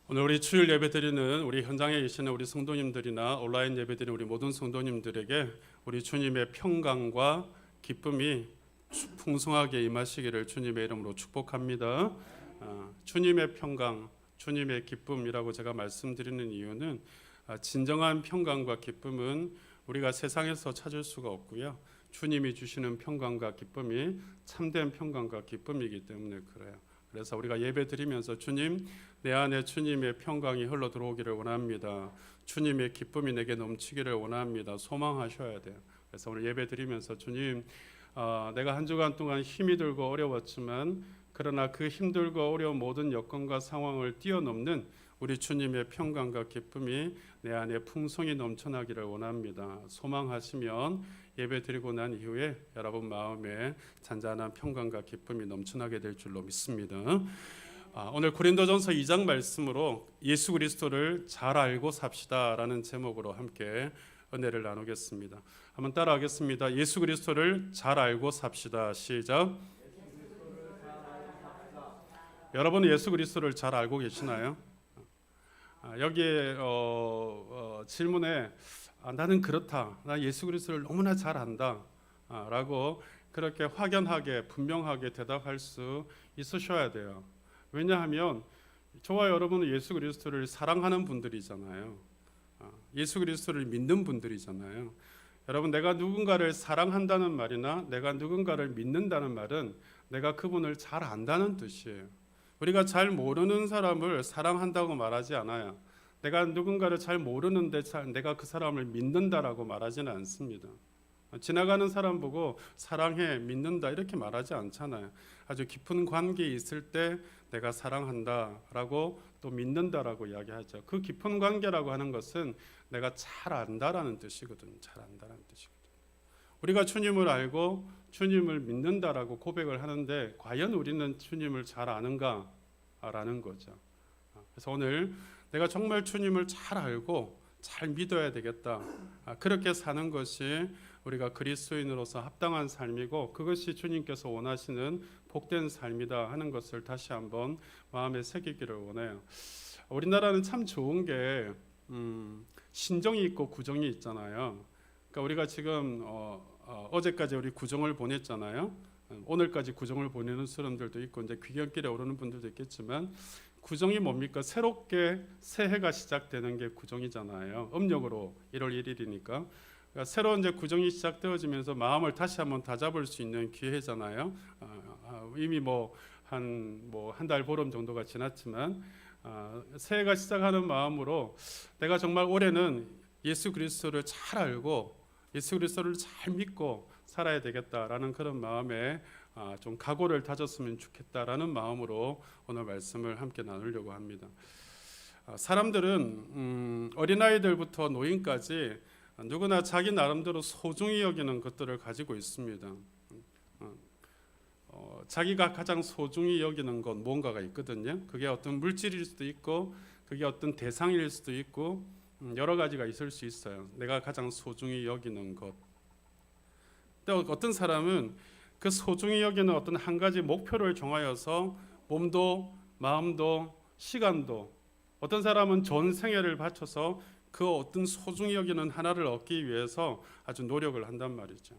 오늘 우리 주일 예배 드리는 우리 현장에 계시는 우리 성도님들이나 온라인 예배 드리는 우리 모든 성도님들에게 우리 주님의 평강과 기쁨이 풍성하게 임하시기를 주님의 이름으로 축복합니다. 주님의 평강, 주님의 기쁨이라고 제가 말씀드리는 이유는 진정한 평강과 기쁨은 우리가 세상에서 찾을 수가 없고요. 주님이 주시는 평강과 기쁨이 참된 평강과 기쁨이기 때문에 그래요. 그래서 우리가 예배 드리면서 주님, 내 안에 주님의 평강이 흘러 들어오기를 원합니다. 주님의 기쁨이 내게 넘치기를 원합니다. 소망하셔야 돼요. 그래서 오늘 예배 드리면서 주님, 내가 한 주간 동안 힘이 들고 어려웠지만 그러나 그 힘들고 어려운 모든 여건과 상황을 뛰어넘는 우리 주님의 평강과 기쁨이 내 안에 풍성히 넘쳐나기를 원합니다. 소망하시면 예배 드리고 난 이후에 여러분 마음에 잔잔한 평강과 기쁨이 넘쳐나게 될 줄로 믿습니다. 오늘 고린도전서 2장 말씀으로 예수 그리스도를 잘 알고 삽시다라는 제목으로 함께 은혜를 나누겠습니다. 한번 따라하겠습니다. 예수 그리스도를 잘 알고 삽시다. 시작. 여러분은 예수 그리스도를 잘 알고 계시나요? 여기에 질문에 나는 그렇다. 나 예수 그리스도를 너무나 잘 안다. 라고 그렇게 확연하게 분명하게 대답할 수 있으셔야 돼요. 왜냐하면 저와 여러분은 예수 그리스도를 사랑하는 분들이잖아요. 예수 그리스도를 믿는 분들이잖아요. 여러분, 내가 누군가를 사랑한다는 말이나 내가 누군가를 믿는다는 말은 내가 그분을 잘 안다는 뜻이에요. 우리가 잘 모르는 사람을 사랑한다고 말하지 않아요. 내가 누군가를 잘 모르는데 내가 그 사람을 믿는다라고 말하지는 않습니다. 지나가는 사람 보고 사랑해, 믿는다 이렇게 말하지 않잖아요. 아주 깊은 관계에 있을 때 내가 사랑한다라고 또 믿는다라고 이야기하죠. 그 깊은 관계라고 하는 것은 내가 잘 안다라는 뜻이거든요. 잘 안다라는 뜻이거든요. 우리가 주님을 알고 주님을 믿는다라고 고백을 하는데 과연 우리는 주님을 잘 아는가라는 거죠. 그래서 오늘 내가 정말 주님을 잘 알고 잘 믿어야 되겠다. 그렇게 사는 것이 우리가 그리스도인으로서 합당한 삶이고 그것이 주님께서 원하시는 복된 삶이다 하는 것을 다시 한번 마음에 새기기를 원해요. 우리나라는 참 좋은 게 신정이 있고 구정이 있잖아요. 그러니까 우리가 지금 어제까지 우리 구정을 보냈잖아요. 오늘까지 구정을 보내는 사람들도 있고 이제 귀경길에 오르는 분들도 있겠지만 구정이 뭡니까? 새롭게 새해가 시작되는 게 구정이잖아요. 음력으로 1월 1일이니까. 그러니까 새로운 이제 구정이 시작되어지면서 마음을 다시 한번 다잡을 수 있는 기회잖아요. 이미 한 달 보름 정도가 지났지만 새해가 시작하는 마음으로 내가 정말 올해는 예수 그리스도를 잘 알고 예수 그리스도를 잘 믿고 살아야 되겠다라는 그런 마음에 좀 각오를 다졌으면 좋겠다라는 마음으로 오늘 말씀을 함께 나누려고 합니다. 사람들은 어린아이들부터 노인까지 누구나 자기 나름대로 소중히 여기는 것들을 가지고 있습니다. 자기가 가장 소중히 여기는 건 뭔가가 있거든요. 그게 어떤 물질일 수도 있고 그게 어떤 대상일 수도 있고 여러 가지가 있을 수 있어요. 내가 가장 소중히 여기는 것. 또 어떤 사람은 그 소중히 여기는 어떤 한 가지 목표를 정하여서 몸도 마음도 시간도 어떤 사람은 전 생애를 바쳐서 그 어떤 소중히 여기는 하나를 얻기 위해서 아주 노력을 한단 말이죠.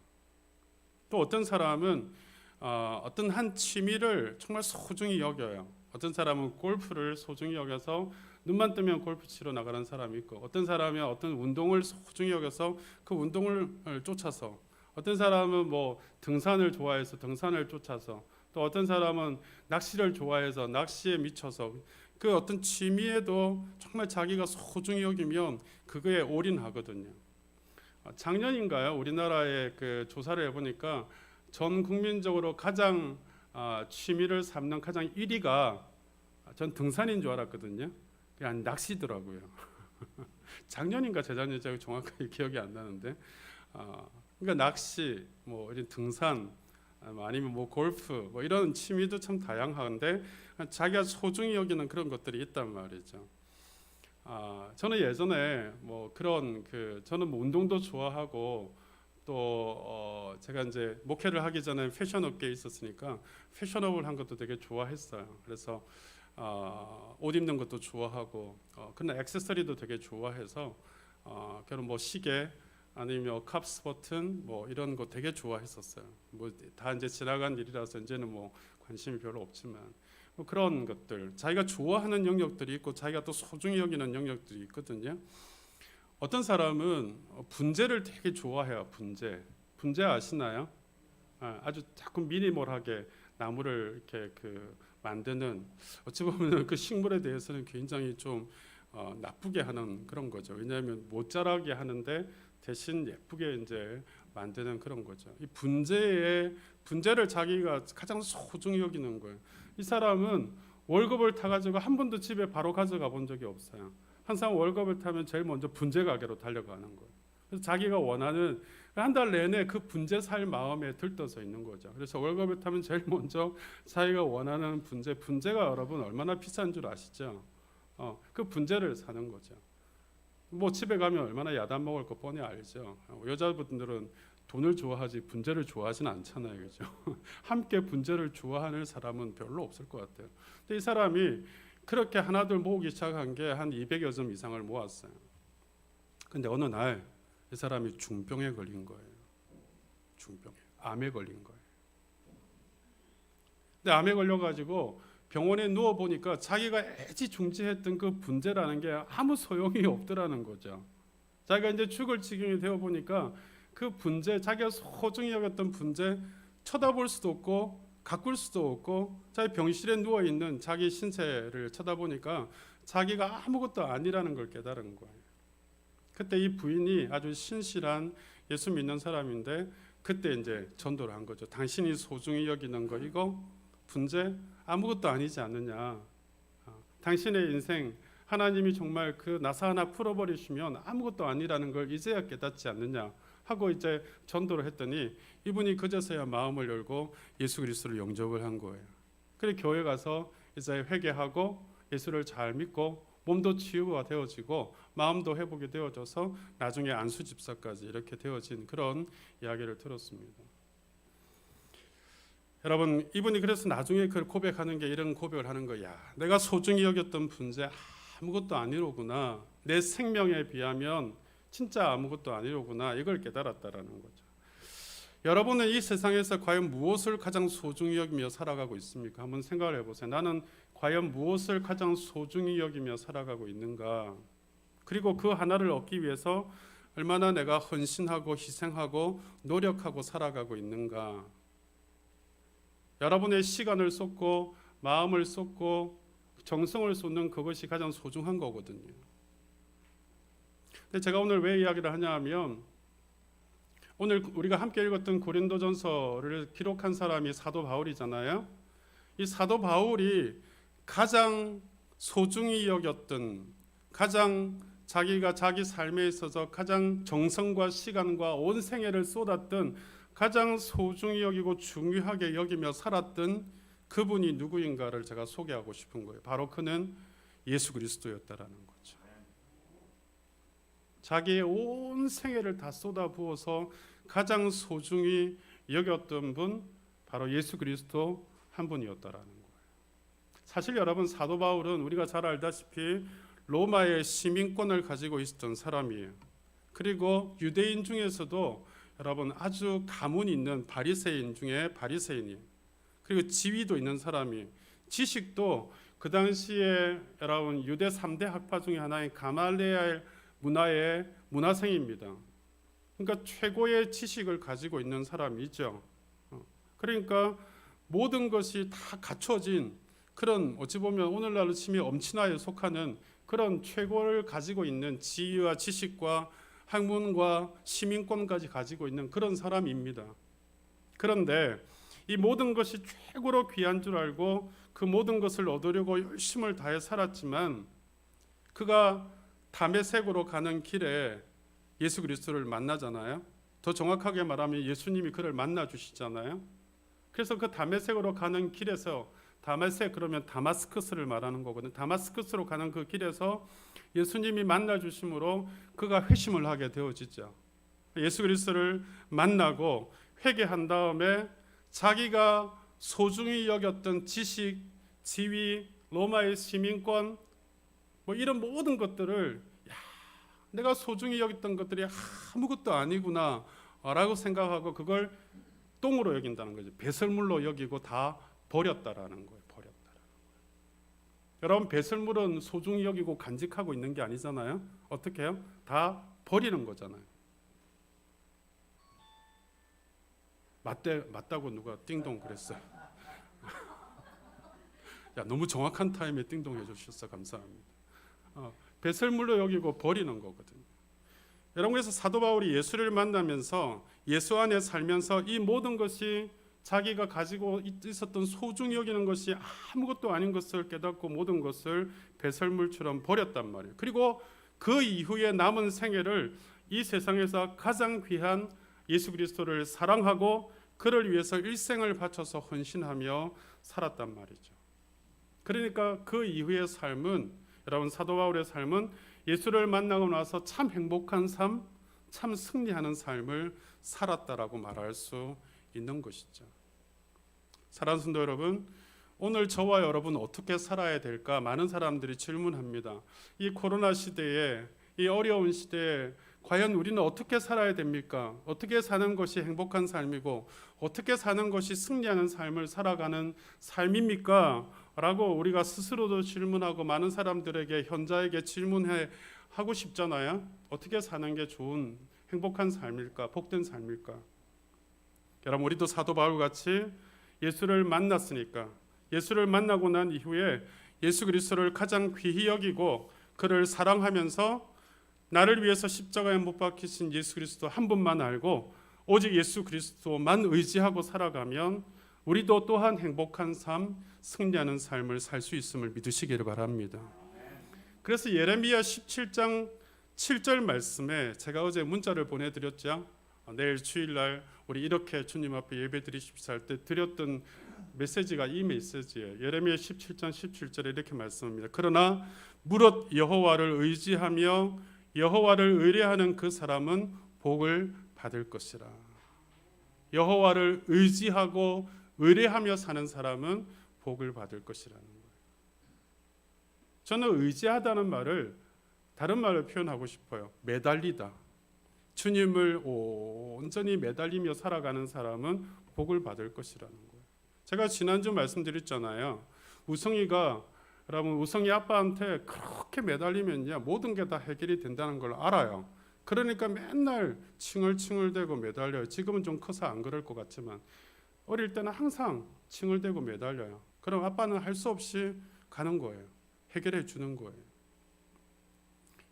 또 어떤 사람은 어떤 한 취미를 정말 소중히 여겨요. 어떤 사람은 골프를 소중히 여겨서 눈만 뜨면 골프 치러 나가는 사람이 있고 어떤 사람이 어떤 운동을 소중히 여겨서 그 운동을 쫓아서 어떤 사람은 등산을 좋아해서 등산을 쫓아서 또 어떤 사람은 낚시를 좋아해서 낚시에 미쳐서 그 어떤 취미에도 정말 자기가 소중히 여기면 그거에 올인하거든요. 작년인가요? 우리나라의 그 조사를 해보니까 전 국민적으로 가장 취미를 삼는 가장 1위가 전 등산인 줄 알았거든요. 그냥 낚시더라고요. 작년인가 재작년 제가 정확하게 기억이 안 나는데 그러니까 낚시, 이런 등산, 아니면 골프, 이런 취미도 참 다양한데 자기가 소중히 여기는 그런 것들이 있단 말이죠. 저는 예전에 저는 운동도 좋아하고 또 제가 이제 목회를 하기 전에 패션업계에 있었으니까 패션업을 한 것도 되게 좋아했어요. 그래서 옷 입는 것도 좋아하고 그러나 액세서리도 되게 좋아해서 그런 뭐 시계 아니면 캅스 버튼 뭐 이런 거 되게 좋아했었어요. 뭐 다 이제 지나간 일이라서 이제는 뭐 관심이 별로 없지만 뭐 그런 것들 자기가 좋아하는 영역들이 있고 자기가 또 소중히 여기는 영역들이 있거든요. 어떤 사람은 분재를 되게 좋아해요. 분재 아시나요? 아주 자꾸 미니멀하게 나무를 이렇게 만드는 어찌 보면 그 식물에 대해서는 굉장히 좀 나쁘게 하는 그런 거죠. 왜냐하면 못 자라게 하는데 대신 예쁘게 이제 만드는 그런 거죠. 이 분재를 자기가 가장 소중히 여기는 거예요. 이 사람은 월급을 타가지고 한 번도 집에 바로 가져가 본 적이 없어요. 항상 월급을 타면 제일 먼저 분재 가게로 달려가는 거예요. 그래서 자기가 원하는 한 달 내내 그 분재 살 마음에 들떠서 있는 거죠. 그래서 월급을 타면 제일 먼저 자기가 원하는 분재가 여러분 얼마나 비싼 줄 아시죠? 그 분재를 사는 거죠. 뭐 집에 가면 얼마나 야단 먹을 거 뻔히 알죠. 여자분들은 돈을 좋아하지 분재를 좋아하진 않잖아요, 그죠? 함께 분재를 좋아하는 사람은 별로 없을 것 같아요. 근데 이 사람이 그렇게 하나둘 모으기 시작한 게 한 200여 점 이상을 모았어요. 근데 어느 날 이 사람이 중병에 걸린 거예요. 암에 걸린 거예요. 근데 암에 걸려가지고 병원에 누워 보니까 자기가 애지중지했던 그 분재라는 게 아무 소용이 없더라는 거죠. 자기가 이제 죽을 지경이 되어 보니까 그 분재, 자기가 소중히 여겼던 분재 쳐다볼 수도 없고 가꿀 수도 없고 자기 병실에 누워 있는 자기 신세를 쳐다보니까 자기가 아무것도 아니라는 걸 깨달은 거예요. 그때 이 부인이 아주 신실한 예수 믿는 사람인데 그때 이제 전도를 한 거죠. 당신이 소중히 여기는 거 이거 분재 아무것도 아니지 않느냐. 당신의 인생 하나님이 정말 그 나사 하나 풀어버리시면 아무것도 아니라는 걸 이제야 깨닫지 않느냐 하고 이제 전도를 했더니 이분이 그제서야 마음을 열고 예수 그리스도를 영접을 한 거예요. 그래 교회 가서 이제 회개하고 예수를 잘 믿고 몸도 치유가 되어지고 마음도 회복이 되어져서 나중에 안수 집사까지 이렇게 되어진 그런 이야기를 들었습니다. 여러분 이분이 그래서 나중에 그 고백하는 게 이런 고백을 하는 거야. 내가 소중히 여겼던 분재 아무것도 아니로구나. 내 생명에 비하면 진짜 아무것도 아니로구나. 이걸 깨달았다라는 거죠. 여러분은 이 세상에서 과연 무엇을 가장 소중히 여기며 살아가고 있습니까? 한번 생각을 해보세요. 나는 과연 무엇을 가장 소중히 여기며 살아가고 있는가? 그리고 그 하나를 얻기 위해서 얼마나 내가 헌신하고 희생하고 노력하고 살아가고 있는가? 여러분의 시간을 쏟고 마음을 쏟고 정성을 쏟는 그것이 가장 소중한 거거든요. 근데 제가 오늘 왜 이야기를 하냐 하면 오늘 우리가 함께 읽었던 고린도전서를 기록한 사람이 사도 바울이잖아요. 이 사도 바울이 가장 소중히 여겼던 가장 자기가 자기 삶에 있어서 가장 정성과 시간과 온 생애를 쏟았던 가장 소중히 여기고 중요하게 여기며 살았던 그분이 누구인가를 제가 소개하고 싶은 거예요. 바로 그는 예수 그리스도였다라는 거죠. 자기의 온 생애를 다 쏟아부어서 가장 소중히 여겼던 분 바로 예수 그리스도 한 분이었다라는 거예요. 사실 여러분 사도 바울은 우리가 잘 알다시피 로마의 시민권을 가지고 있었던 사람이에요. 그리고 유대인 중에서도 여러분 아주 가문 있는 바리새인 중에 바리새인이에요. 그리고 지위도 있는 사람이에요. 지식도 그 당시에 여러분 유대 3대 학파 중에 하나인 가말레알 문화의 문화생입니다. 그러니까 최고의 지식을 가지고 있는 사람이죠. 그러니까 모든 것이 다 갖춰진 그런 어찌 보면 오늘날로 치면 엄친아에 속하는 그런 최고를 가지고 있는 지위와 지식과 학문과 시민권까지 가지고 있는 그런 사람입니다. 그런데 이 모든 것이 최고로 귀한 줄 알고 그 모든 것을 얻으려고 열심을 다해 살았지만 그가 다메섹으로 가는 길에 예수 그리스도를 만나잖아요. 더 정확하게 말하면 예수님이 그를 만나 주시잖아요. 그래서 그 다메섹으로 가는 길에서 다메섹 그러면 다마스커스를 말하는 거거든요. 다마스커스로 가는 그 길에서 예수님이 만나 주심으로 그가 회심을 하게 되어지죠. 예수 그리스도를 만나고 회개한 다음에 자기가 소중히 여겼던 지식, 지위, 로마의 시민권, 뭐 이런 모든 것들을 내가 소중히 여겼던 것들이 아무것도 아니구나 라고 생각하고 그걸 똥으로 여긴다는 거죠. 배설물로 여기고 다 버렸다라는 거예요. 여러분, 배설물은 소중히 여기고 간직하고 있는 게 아니잖아요. 어떻게 해요? 다 버리는 거잖아요. 맞다고 누가 띵동 그랬어요. 야, 너무 정확한 타임에 띵동 해주셔서 감사합니다. 배설물로 여기고 버리는 거거든요. 여러분, 그래서 사도 바울이 예수를 만나면서 예수 안에 살면서 이 모든 것이 자기가 가지고 있었던 소중히 여기는 것이 아무것도 아닌 것을 깨닫고 모든 것을 배설물처럼 버렸단 말이에요. 그리고 그 이후에 남은 생애를 이 세상에서 가장 귀한 예수 그리스도를 사랑하고 그를 위해서 일생을 바쳐서 헌신하며 살았단 말이죠. 그러니까 그 이후의 삶은, 여러분, 사도 바울의 삶은 예수를 만나고 나서 참 행복한 삶, 참 승리하는 삶을 살았다라고 말할 수 있는 것이죠. 사랑하는 성도 여러분, 오늘 저와 여러분 어떻게 살아야 될까 많은 사람들이 질문합니다. 이 코로나 시대에, 이 어려운 시대에 과연 우리는 어떻게 살아야 됩니까? 어떻게 사는 것이 행복한 삶이고 어떻게 사는 것이 승리하는 삶을 살아가는 삶입니까? 라고 우리가 스스로도 질문하고 많은 사람들에게, 현자에게 질문해 하고 싶잖아요. 어떻게 사는 게 좋은 행복한 삶일까? 복된 삶일까? 여러분, 우리도 사도 바울 같이 예수를 만났으니까, 예수를 만나고 난 이후에 예수 그리스도를 가장 귀히 여기고 그를 사랑하면서 나를 위해서 십자가에 못 박히신 예수 그리스도 한 분만 알고 오직 예수 그리스도만 의지하고 살아가면 우리도 또한 행복한 삶, 승리하는 삶을 살 수 있음을 믿으시기를 바랍니다. 그래서 예레미야 17장 7절 말씀에 제가 어제 문자를 보내드렸죠. 내일 주일날 우리 이렇게 주님 앞에 예배 드리십시오 할 때 드렸던 메시지가 이 메시지예요. 예레미야 17장 17절에 이렇게 말씀합니다. 그러나 무릇 여호와를 의지하며 여호와를 의뢰하는 그 사람은 복을 받을 것이라. 여호와를 의지하고 의뢰하며 사는 사람은 복을 받을 것이라는 거예요. 저는 의지하다는 말을 다른 말로 표현하고 싶어요. 매달리다. 주님을 온전히 매달리며 살아가는 사람은 복을 받을 것이라는 거예요. 제가 지난주 말씀드렸잖아요. 우성이가, 여러분, 우성이 아빠한테 그렇게 매달리면요 모든 게 다 해결이 된다는 걸 알아요. 그러니까 맨날 칭얼칭얼대고 매달려요. 지금은 좀 커서 안 그럴 것 같지만 어릴 때는 항상 칭얼대고 매달려요. 그럼 아빠는 할 수 없이 가는 거예요. 해결해 주는 거예요.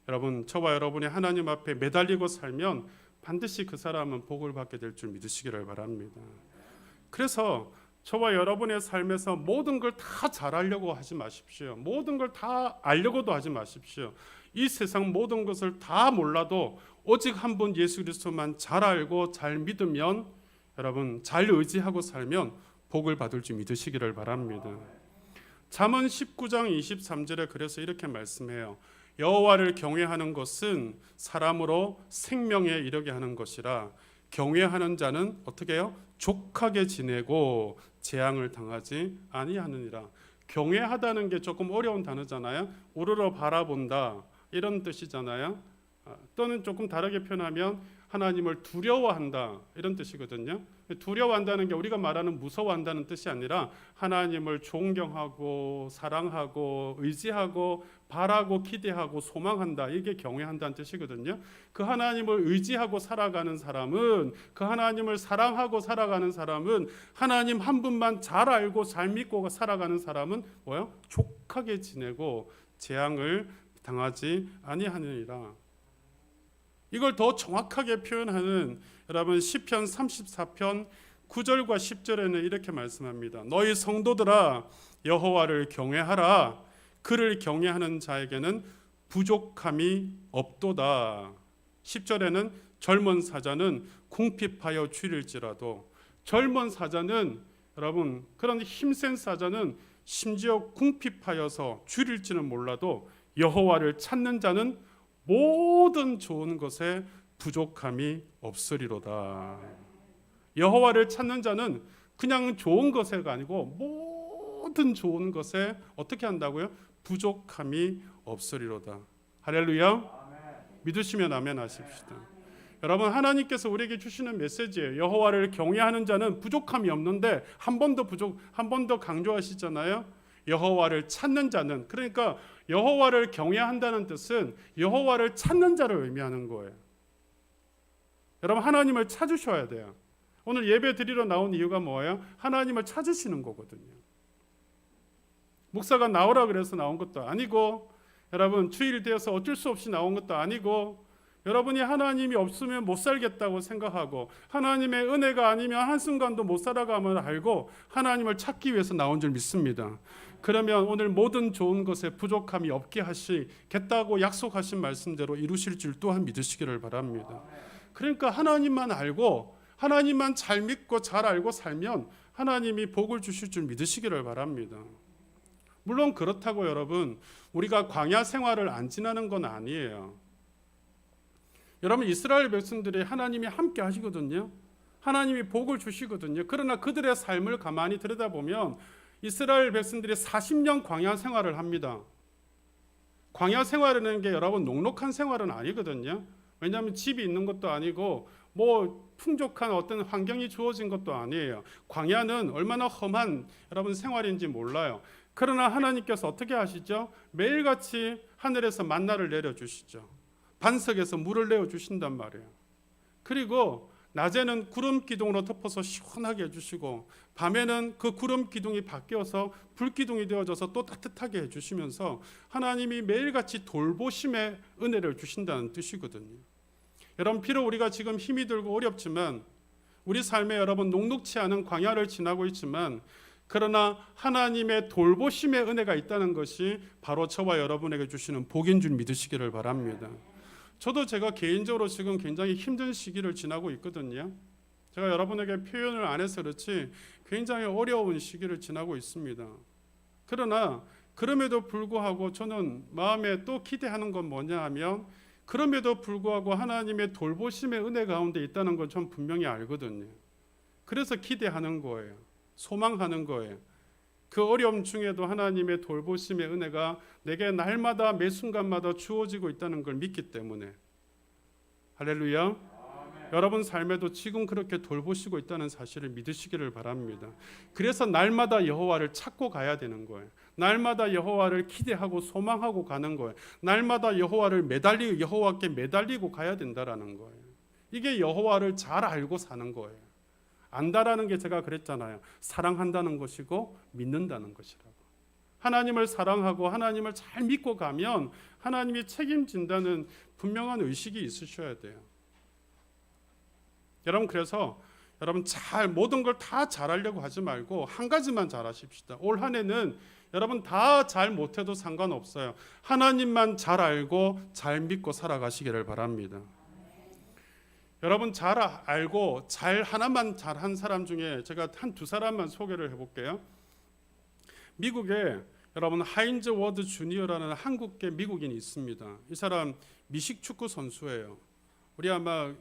여러분, 저와 여러분이 하나님 앞에 매달리고 살면 반드시 그 사람은 복을 받게 될 줄 믿으시기를 바랍니다. 그래서 저와 여러분의 삶에서 모든 걸 다 잘하려고 하지 마십시오. 모든 걸 다 알려고도 하지 마십시오. 이 세상 모든 것을 다 몰라도 오직 한 분 예수 그리스도만 잘 알고 잘 믿으면, 여러분, 잘 의지하고 살면 복을 받을 줄 믿으시기를 바랍니다. 잠언 19장 23절에 그래서 이렇게 말씀해요. 여호와를 경외하는 것은 사람으로 생명에 이르게 하는 것이라 경외하는 자는 어떻게 해요? 족하게 지내고 재앙을 당하지 아니하느니라. 경외하다는 게 조금 어려운 단어잖아요. 우러러 바라본다 이런 뜻이잖아요. 또는 조금 다르게 표현하면 하나님을 두려워한다 이런 뜻이거든요. 두려워한다는 게 우리가 말하는 무서워한다는 뜻이 아니라 하나님을 존경하고 사랑하고 의지하고 바라고 기대하고 소망한다, 이게 경외한다는 뜻이거든요. 그 하나님을 의지하고 살아가는 사람은, 그 하나님을 사랑하고 살아가는 사람은, 하나님 한 분만 잘 알고 잘 믿고 살아가는 사람은 뭐요? 족하게 지내고 재앙을 당하지 아니하느니라. 이걸 더 정확하게 표현하는, 여러분, 시편 34편 9절과 10절에는 이렇게 말씀합니다. 너희 성도들아 여호와를 경외하라. 그를 경외하는 자에게는 부족함이 없도다. 10절에는 젊은 사자는 궁핍하여 줄일지라도, 젊은 사자는, 여러분, 그런 힘센 사자는 심지어 궁핍하여서 줄일지는 몰라도 여호와를 찾는 자는 모든 좋은 것에 부족함이 없으리로다. 여호와를 찾는 자는 그냥 좋은 것에가 아니고 모든 좋은 것에 어떻게 한다고요? 부족함이 없으리로다. 할렐루야. 믿으시면 아멘 하십시다. 여러분, 하나님께서 우리에게 주시는 메시지예요. 여호와를 경외하는 자는 부족함이 없는데 한 번 더 강조하시잖아요. 여호와를 찾는 자는, 그러니까 여호와를 경외한다는 뜻은 여호와를 찾는 자를 의미하는 거예요. 여러분, 하나님을 찾으셔야 돼요. 오늘 예배 드리러 나온 이유가 뭐예요? 하나님을 찾으시는 거거든요. 목사가 나오라 그래서 나온 것도 아니고, 여러분 주일 되어서 어쩔 수 없이 나온 것도 아니고, 여러분이 하나님이 없으면 못 살겠다고 생각하고 하나님의 은혜가 아니면 한순간도 못 살아감을 알고 하나님을 찾기 위해서 나온 줄 믿습니다. 그러면 오늘 모든 좋은 것에 부족함이 없게 하시겠다고 약속하신 말씀대로 이루실 줄 또한 믿으시기를 바랍니다. 그러니까 하나님만 알고 하나님만 잘 믿고 잘 알고 살면 하나님이 복을 주실 줄 믿으시기를 바랍니다. 물론 그렇다고 여러분, 우리가 광야 생활을 안 지나는 건 아니에요. 여러분, 이스라엘 백성들이 하나님이 함께 하시거든요. 하나님이 복을 주시거든요. 그러나 그들의 삶을 가만히 들여다보면 이스라엘 백성들이 40년 광야 생활을 합니다. 광야 생활이라는 게 여러분 녹록한 생활은 아니거든요. 왜냐하면 집이 있는 것도 아니고 뭐 풍족한 어떤 환경이 주어진 것도 아니에요. 광야는 얼마나 험한 여러분 생활인지 몰라요. 그러나 하나님께서 어떻게 하시죠? 매일같이 하늘에서 만나를 내려주시죠. 반석에서 물을 내어주신단 말이에요. 그리고 낮에는 구름 기둥으로 덮어서 시원하게 해주시고 밤에는 그 구름 기둥이 바뀌어서 불 기둥이 되어져서 또 따뜻하게 해주시면서 하나님이 매일같이 돌보심의 은혜를 주신다는 뜻이거든요. 여러분, 비록 우리가 지금 힘이 들고 어렵지만 우리 삶에 여러분 녹록치 않은 광야를 지나고 있지만 그러나 하나님의 돌보심의 은혜가 있다는 것이 바로 저와 여러분에게 주시는 복인 줄 믿으시기를 바랍니다. 저도 제가 개인적으로 지금 굉장히 힘든 시기를 지나고 있거든요. 제가 여러분에게 표현을 안 해서 그렇지 굉장히 어려운 시기를 지나고 있습니다. 그러나 그럼에도 불구하고 저는 마음에 또 기대하는 건 뭐냐 하면 그럼에도 불구하고 하나님의 돌보심의 은혜 가운데 있다는 건 전 분명히 알거든요. 그래서 기대하는 거예요. 소망하는 거예요. 그 어려움 중에도 하나님의 돌보심의 은혜가 내게 날마다 매 순간마다 주어지고 있다는 걸 믿기 때문에. 할렐루야. 아멘. 여러분 삶에도 지금 그렇게 돌보시고 있다는 사실을 믿으시기를 바랍니다. 그래서 날마다 여호와를 찾고 가야 되는 거예요. 날마다 여호와를 기대하고 소망하고 가는 거예요. 날마다 여호와께 매달리고 가야 된다라는 거예요. 이게 여호와를 잘 알고 사는 거예요. 안다라는 게 제가 그랬잖아요. 사랑한다는 것이고 믿는다는 것이라고. 하나님을 사랑하고 하나님을 잘 믿고 가면 하나님이 책임진다는 분명한 의식이 있으셔야 돼요. 여러분, 그래서 여러분 모든 걸 다 잘하려고 하지 말고 한 가지만 잘하십시다. 올 한 해는 여러분 다 잘 못해도 상관없어요. 하나님만 잘 알고 잘 믿고 살아가시기를 바랍니다. 여러분 잘 알고 하나만 잘한 사람 중에 제가 한두 사람만 소개를 해볼게요. 미국에 여러분 하인즈 워드 주니어라는 한국계 미국인이 있습니다. 이 사람 미식축구 선수예요. 우리 아마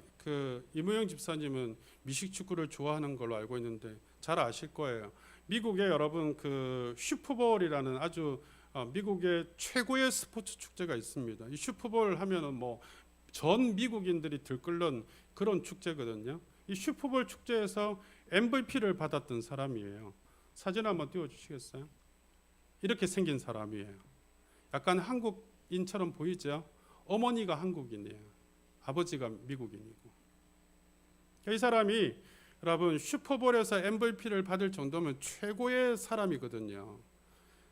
이무영 집사님은 미식축구를 좋아하는 걸로 알고 있는데 잘 아실 거예요. 미국에 여러분 슈퍼볼이라는 아주 미국의 최고의 스포츠 축제가 있습니다. 이 슈퍼볼 하면은 뭐 전 미국인들이 들끓는 그런 축제거든요. 이 슈퍼볼 축제에서 MVP를 받았던 사람이에요. 사진 한번 띄워주시겠어요? 이렇게 생긴 사람이에요. 약간 한국인처럼 보이죠? 어머니가 한국인이에요. 아버지가 미국인이고. 이 사람이 여러분 슈퍼볼에서 MVP를 받을 정도면 최고의 사람이거든요.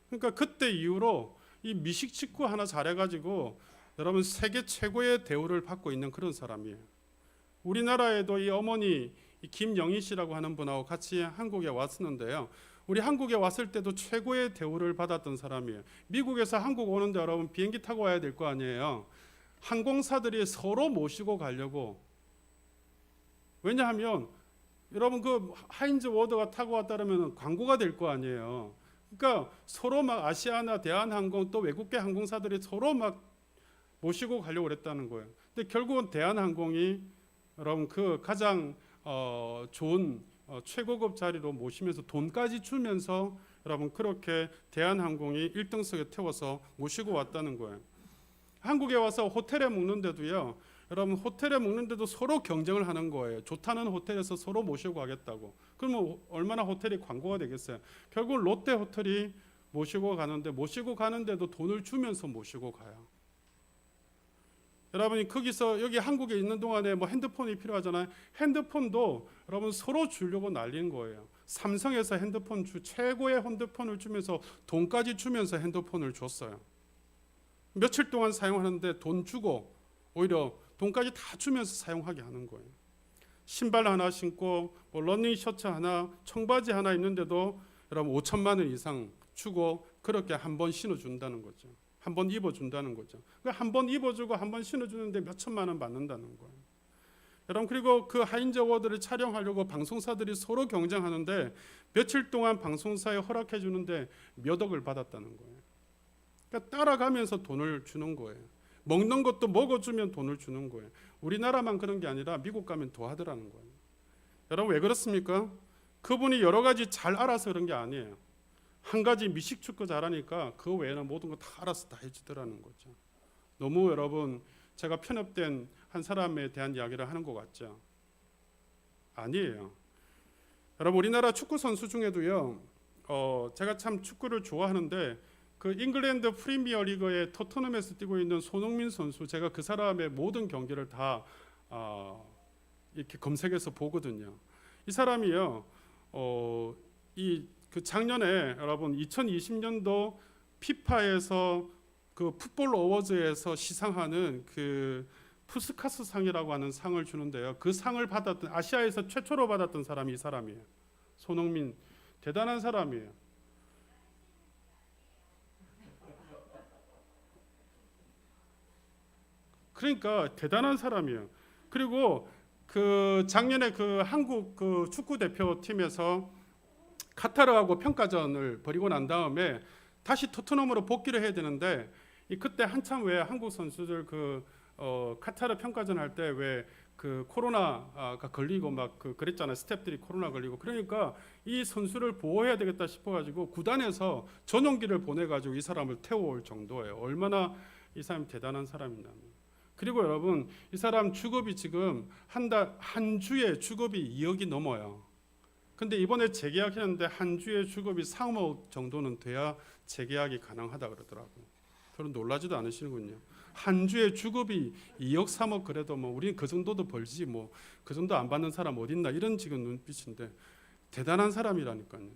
그러니까 그때 이후로 이 미식축구 하나 잘해가지고 여러분 세계 최고의 대우를 받고 있는 그런 사람이에요. 우리나라에도 이 어머니 김영희 씨라고 하는 분하고 같이 한국에 왔었는데요. 우리 한국에 왔을 때도 최고의 대우를 받았던 사람이에요. 미국에서 한국 오는데 여러분 비행기 타고 와야 될 거 아니에요. 항공사들이 서로 모시고 가려고. 왜냐하면 여러분 하인즈 워드가 타고 왔다면 광고가 될 거 아니에요. 그러니까 서로 막 아시아나 대한항공 또 외국계 항공사들이 서로 막 모시고 가려고 그랬다는 거예요. 근데 결국은 대한항공이 여러분 가장 좋은 최고급 자리로 모시면서 돈까지 주면서 여러분 그렇게 대한항공이 1등석에 태워서 모시고 왔다는 거예요. 한국에 와서 호텔에 묵는데도요, 여러분 호텔에 묵는데도 서로 경쟁을 하는 거예요. 좋다는 호텔에서 서로 모시고 가겠다고. 그러면 얼마나 호텔이 광고가 되겠어요. 결국 롯데 호텔이 모시고 가는데도 돈을 주면서 모시고 가요. 여러분이 거기서 여기 한국에 있는 동안에 뭐 핸드폰이 필요하잖아요. 핸드폰도 여러분 서로 주려고 날린 거예요. 삼성에서 핸드폰 최고의 핸드폰을 주면서 돈까지 주면서 핸드폰을 줬어요. 며칠 동안 사용하는데 돈 주고 오히려 돈까지 다 주면서 사용하게 하는 거예요. 신발 하나 신고 뭐 러닝 셔츠 하나, 청바지 하나 입는데도 여러분 5천만 원 이상 주고 그렇게 한 번 신어준다는 거죠. 한 번 입어준다는 거죠. 한 번 입어주고 한 번 신어주는데 몇 천만 원 받는다는 거예요. 여러분 그리고 그 하인즈 어워드를 촬영하려고 방송사들이 서로 경쟁하는데 며칠 동안 방송사에 허락해 주는데 몇 억을 받았다는 거예요. 그러니까 따라가면서 돈을 주는 거예요. 먹는 것도 먹어주면 돈을 주는 거예요. 우리나라만 그런 게 아니라 미국 가면 더 하더라는 거예요. 여러분 왜 그렇습니까? 그분이 여러 가지 잘 알아서 그런 게 아니에요. 한 가지 미식축구 잘하니까 그 외에는 모든 거 다 알아서 다 해주더라는 거죠. 너무 여러분 제가 편협된 한 사람에 대한 이야기를 하는 것 같죠? 아니에요. 여러분 우리나라 축구 선수 중에도요, 제가 참 축구를 좋아하는데 그 잉글랜드 프리미어 리그의 토트넘에서 뛰고 있는 손흥민 선수, 제가 그 사람의 모든 경기를 다 이렇게 검색해서 보거든요. 이 사람이요, 그 작년에 여러분 2020년도 피파에서 그 풋볼 어워즈에서 시상하는 그 푸스카스 상이라고 하는 상을 주는데요. 그 상을 받았던 아시아에서 최초로 받았던 사람이 이 사람이에요. 손흥민 대단한 사람이에요. 그러니까 대단한 사람이에요. 그리고 그 작년에 그 한국 그 축구 대표팀에서 카타르하고 평가전을 벌이고 난 다음에 다시 토트넘으로 복귀를 해야 되는데 그때 한참 왜 한국 선수들 그 카타르 평가전 할 때 왜 그 코로나가 걸리고 막 그랬잖아요. 스태프들이 코로나 걸리고 그러니까 이 선수를 보호해야 되겠다 싶어가지고 구단에서 전용기를 보내가지고 이 사람을 태워올 정도예요. 얼마나 이 사람이 대단한 사람이냐면. 그리고 여러분 이 사람 주급이 지금 한 주에 주급이 2억이 넘어요. 근데 이번에 재계약했는데 한 주에 주급이 3억 정도는 돼야 재계약이 가능하다 그러더라고요. 저는 놀라지도 않으시는군요. 한 주에 주급이 2억 3억 그래도 뭐 우리는 그 정도도 벌지 뭐 그 정도 안 받는 사람 어딨나 이런 지금 눈빛인데 대단한 사람이라니까요.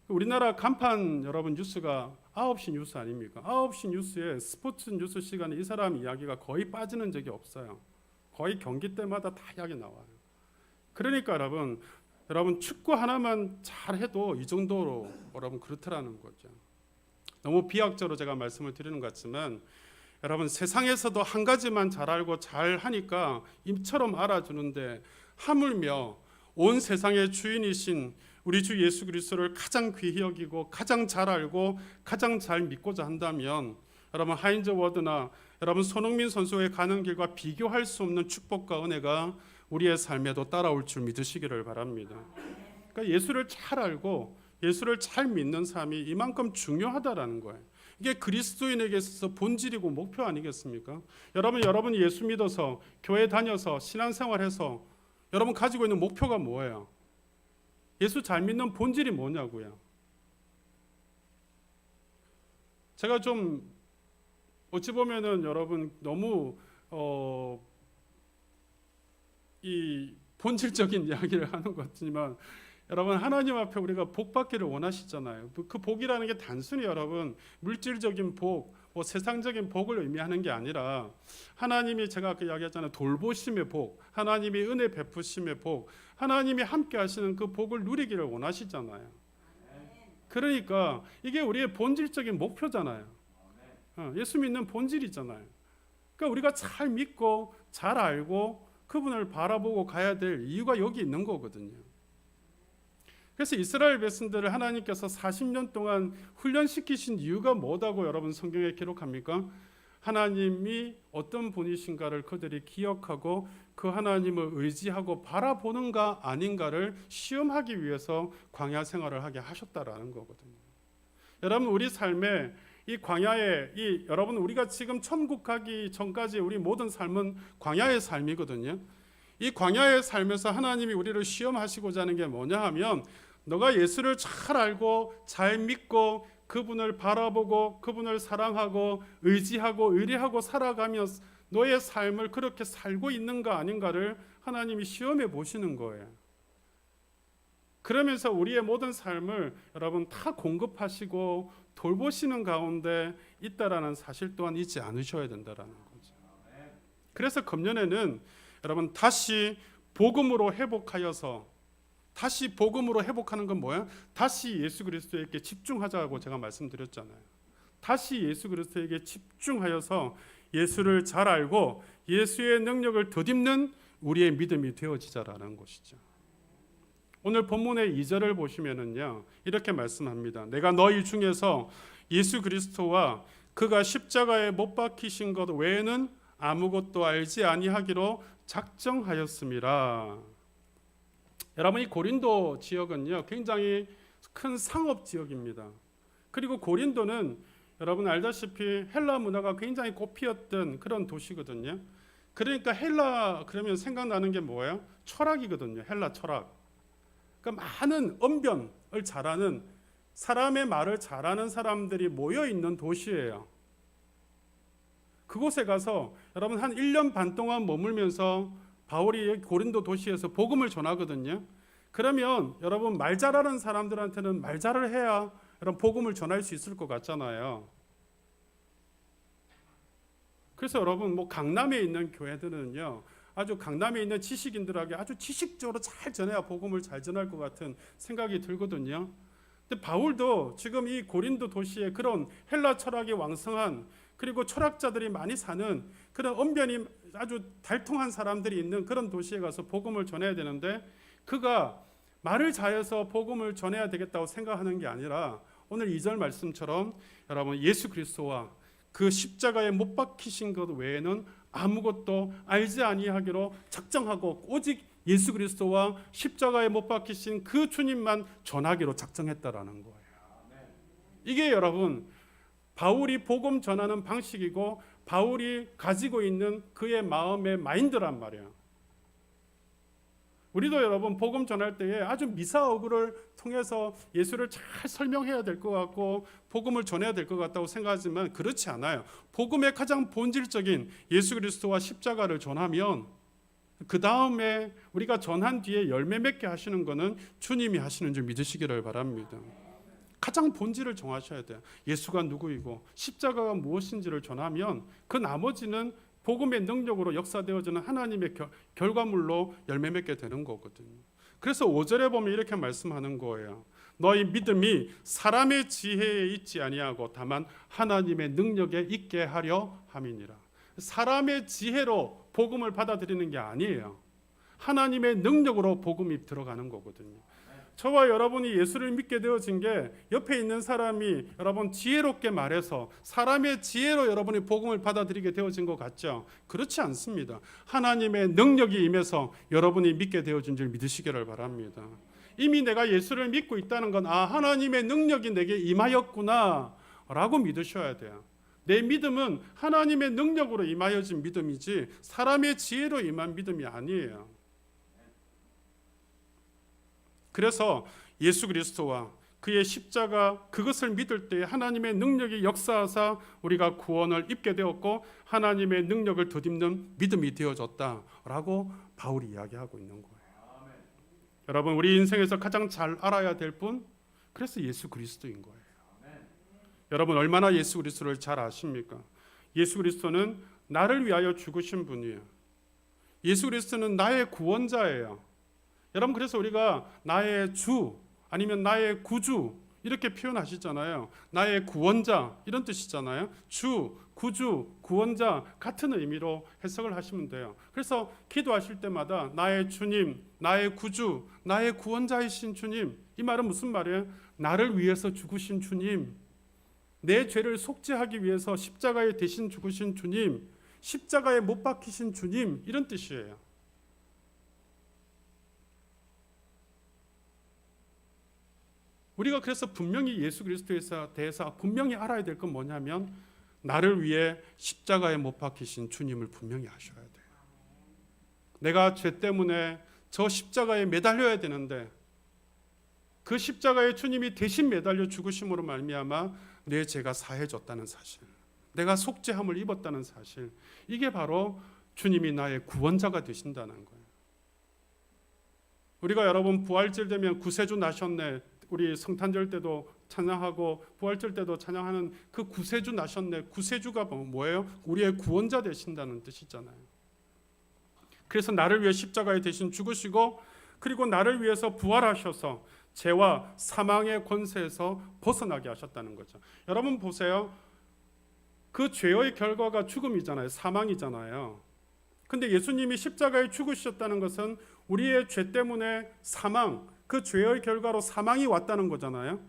우리나라 간판 여러분 뉴스가 9시 뉴스 아닙니까? 9시 뉴스에 스포츠 뉴스 시간에 이 사람 이야기가 거의 빠지는 적이 없어요. 거의 경기 때마다 다 이야기 나와요. 그러니까 여러분 축구 하나만 잘해도 이 정도로 여러분 그렇더라는 거죠. 너무 비약적으로 제가 말씀을 드리는 것 같지만 여러분 세상에서도 한 가지만 잘 알고 잘 하니까 임처럼 알아주는데 하물며 온 세상의 주인이신 우리 주 예수 그리스도를 가장 귀히 여기고 가장 잘 알고 가장 잘 믿고자 한다면 여러분 하인즈 워드나 여러분 손흥민 선수의 가는 길과 비교할 수 없는 축복과 은혜가 우리의 삶에도 따라올 줄 믿으시기를 바랍니다. 그러니까 예수를 잘 알고 예수를 잘 믿는 삶이 이만큼 중요하다라는 거예요. 이게 그리스도인에게 있어서 본질이고 목표 아니겠습니까? 여러분이 예수 믿어서 교회 다녀서 신앙생활해서 여러분 가지고 있는 목표가 뭐예요? 예수 잘 믿는 본질이 뭐냐고요? 제가 좀 어찌 보면은 여러분 너무 이 본질적인 이야기를 하는 것 같지만 여러분 하나님 앞에 우리가 복 받기를 원하시잖아요. 그 복이라는 게 단순히 여러분 물질적인 복, 뭐 세상적인 복을 의미하는 게 아니라 하나님이 제가 아까 이야기했잖아요. 돌보심의 복, 하나님이 은혜 베푸심의 복, 하나님이 함께 하시는 그 복을 누리기를 원하시잖아요. 그러니까 이게 우리의 본질적인 목표잖아요. 예수 믿는 본질이잖아요. 그러니까 우리가 잘 믿고 잘 알고 그분을 바라보고 가야 될 이유가 여기 있는 거거든요. 그래서 이스라엘 백성들을 하나님께서 40년 동안 훈련시키신 이유가 뭐다고 여러분 성경에 기록합니까? 하나님이 어떤 분이신가를 그들이 기억하고 그 하나님을 의지하고 바라보는가 아닌가를 시험하기 위해서 광야 생활을 하게 하셨다라는 거거든요. 여러분 우리 삶에 이 광야에 여러분 우리가 지금 천국 가기 전까지 우리 모든 삶은 광야의 삶이거든요. 이 광야의 삶에서 하나님이 우리를 시험하시고자 하는 게 뭐냐 하면 너가 예수를 잘 알고 잘 믿고 그분을 바라보고 그분을 사랑하고 의지하고 의뢰하고 살아가며 너의 삶을 그렇게 살고 있는가 아닌가를 하나님이 시험해 보시는 거예요. 그러면서 우리의 모든 삶을 여러분 다 공급하시고 돌보시는 가운데 있다라는 사실 또한 잊지 않으셔야 된다라는 거죠. 그래서 금년에는 여러분 다시 복음으로 회복하여서, 다시 복음으로 회복하는 건 뭐야? 다시 예수 그리스도에게 집중하자고 제가 말씀드렸잖아요. 다시 예수 그리스도에게 집중하여서 예수를 잘 알고 예수의 능력을 덧입는 우리의 믿음이 되어지자라는 것이죠. 오늘 본문의 2절을 보시면은요, 이렇게 말씀합니다. 내가 너희 중에서 예수 그리스도와 그가 십자가에 못 박히신 것 외에는 아무것도 알지 아니하기로 작정하였음이라. 여러분, 이 고린도 지역은요 굉장히 큰 상업 지역입니다. 그리고 고린도는 여러분 알다시피 헬라 문화가 굉장히 꽃피었던 그런 도시거든요. 그러니까 헬라 그러면 생각나는 게 뭐예요? 철학이거든요. 헬라 철학. 그러니까 많은 언변을 잘하는, 사람의 말을 잘하는 사람들이 모여 있는 도시예요. 그곳에 가서 여러분 한 1년 반 동안 머물면서 바울이 고린도 도시에서 복음을 전하거든요. 그러면 여러분 말 잘하는 사람들한테는 말 잘을 해야 여러분 복음을 전할 수 있을 것 같잖아요. 그래서 여러분 뭐 강남에 있는 교회들은요, 아주 강남에 있는 지식인들에게 아주 지식적으로 잘 전해야 복음을 잘 전할 것 같은 생각이 들거든요. 근데 바울도 지금 이 고린도 도시에 그런 헬라 철학이 왕성한, 그리고 철학자들이 많이 사는 그런 언변이 아주 달통한 사람들이 있는 그런 도시에 가서 복음을 전해야 되는데, 그가 말을 잘해서 복음을 전해야 되겠다고 생각하는 게 아니라 오늘 2절 말씀처럼 여러분 예수 그리스도와 그 십자가에 못 박히신 것 외에는 아무것도 알지 아니하기로 작정하고 오직 예수 그리스도와 십자가에 못 박히신 그 주님만 전하기로 작정했다라는 거예요. 이게 여러분 바울이 복음 전하는 방식이고 바울이 가지고 있는 그의 마음의 마인드란 말이에요. 우리도 여러분 복음 전할 때에 아주 미사어구를 통해서 예수를 잘 설명해야 될 것 같고 복음을 전해야 될 것 같다고 생각하지만 그렇지 않아요. 복음의 가장 본질적인 예수 그리스도와 십자가를 전하면 그 다음에 우리가 전한 뒤에 열매 맺게 하시는 것은 주님이 하시는 줄 믿으시기를 바랍니다. 가장 본질을 정하셔야 돼요. 예수가 누구이고 십자가가 무엇인지를 전하면 그 나머지는 복음의 능력으로 역사되어지는 하나님의 결과물로 열매 맺게 되는 거거든요. 그래서 5절에 보면 이렇게 말씀하는 거예요. 너희 믿음이 사람의 지혜에 있지 아니하고 다만 하나님의 능력에 있게 하려 함이니라. 사람의 지혜로 복음을 받아들이는 게 아니에요. 하나님의 능력으로 복음이 들어가는 거거든요. 저와 여러분이 예수를 믿게 되어진 게 옆에 있는 사람이 여러분 지혜롭게 말해서 사람의 지혜로 여러분이 복음을 받아들이게 되어진 것 같죠? 그렇지 않습니다. 하나님의 능력이 임해서 여러분이 믿게 되어진 줄 믿으시기를 바랍니다. 이미 내가 예수를 믿고 있다는 건 하나님의 능력이 내게 임하였구나 라고 믿으셔야 돼요. 내 믿음은 하나님의 능력으로 임하여진 믿음이지 사람의 지혜로 임한 믿음이 아니에요. 그래서 예수 그리스도와 그의 십자가 그것을 믿을 때 하나님의 능력이 역사하사 우리가 구원을 입게 되었고 하나님의 능력을 덧입는 믿음이 되어졌다라고 바울이 이야기하고 있는 거예요. 여러분 우리 인생에서 가장 잘 알아야 될 분, 그래서 예수 그리스도인 거예요. 여러분 얼마나 예수 그리스도를 잘 아십니까? 예수 그리스도는 나를 위하여 죽으신 분이에요. 예수 그리스도는 나의 구원자예요. 여러분 그래서 우리가 나의 주 아니면 나의 구주 이렇게 표현하시잖아요. 나의 구원자 이런 뜻이잖아요. 주, 구주, 구원자 같은 의미로 해석을 하시면 돼요. 그래서 기도하실 때마다 나의 주님, 나의 구주, 나의 구원자이신 주님, 이 말은 무슨 말이에요? 나를 위해서 죽으신 주님, 내 죄를 속죄하기 위해서 십자가에 대신 죽으신 주님, 십자가에 못 박히신 주님, 이런 뜻이에요. 우리가 그래서 분명히 예수 그리스도에 대해서 분명히 알아야 될 건 뭐냐면 나를 위해 십자가에 못 박히신 주님을 분명히 아셔야 돼요. 내가 죄 때문에 저 십자가에 매달려야 되는데 그 십자가에 주님이 대신 매달려 죽으심으로 말미암아 내 죄가 사해졌다는 사실, 내가 속죄함을 입었다는 사실, 이게 바로 주님이 나의 구원자가 되신다는 거예요. 우리가 여러분 부활절 되면 구세주 나셨네, 우리 성탄절 때도 찬양하고 부활절 때도 찬양하는 그 구세주 나셨네, 구세주가 뭐예요? 우리의 구원자 되신다는 뜻이잖아요. 그래서 나를 위해 십자가에 대신 죽으시고 그리고 나를 위해서 부활하셔서 죄와 사망의 권세에서 벗어나게 하셨다는 거죠. 여러분 보세요. 그 죄의 결과가 죽음이잖아요. 사망이잖아요. 근데 예수님이 십자가에 죽으셨다는 것은 우리의 죄 때문에 사망, 그 죄의 결과로 사망이 왔다는 거잖아요.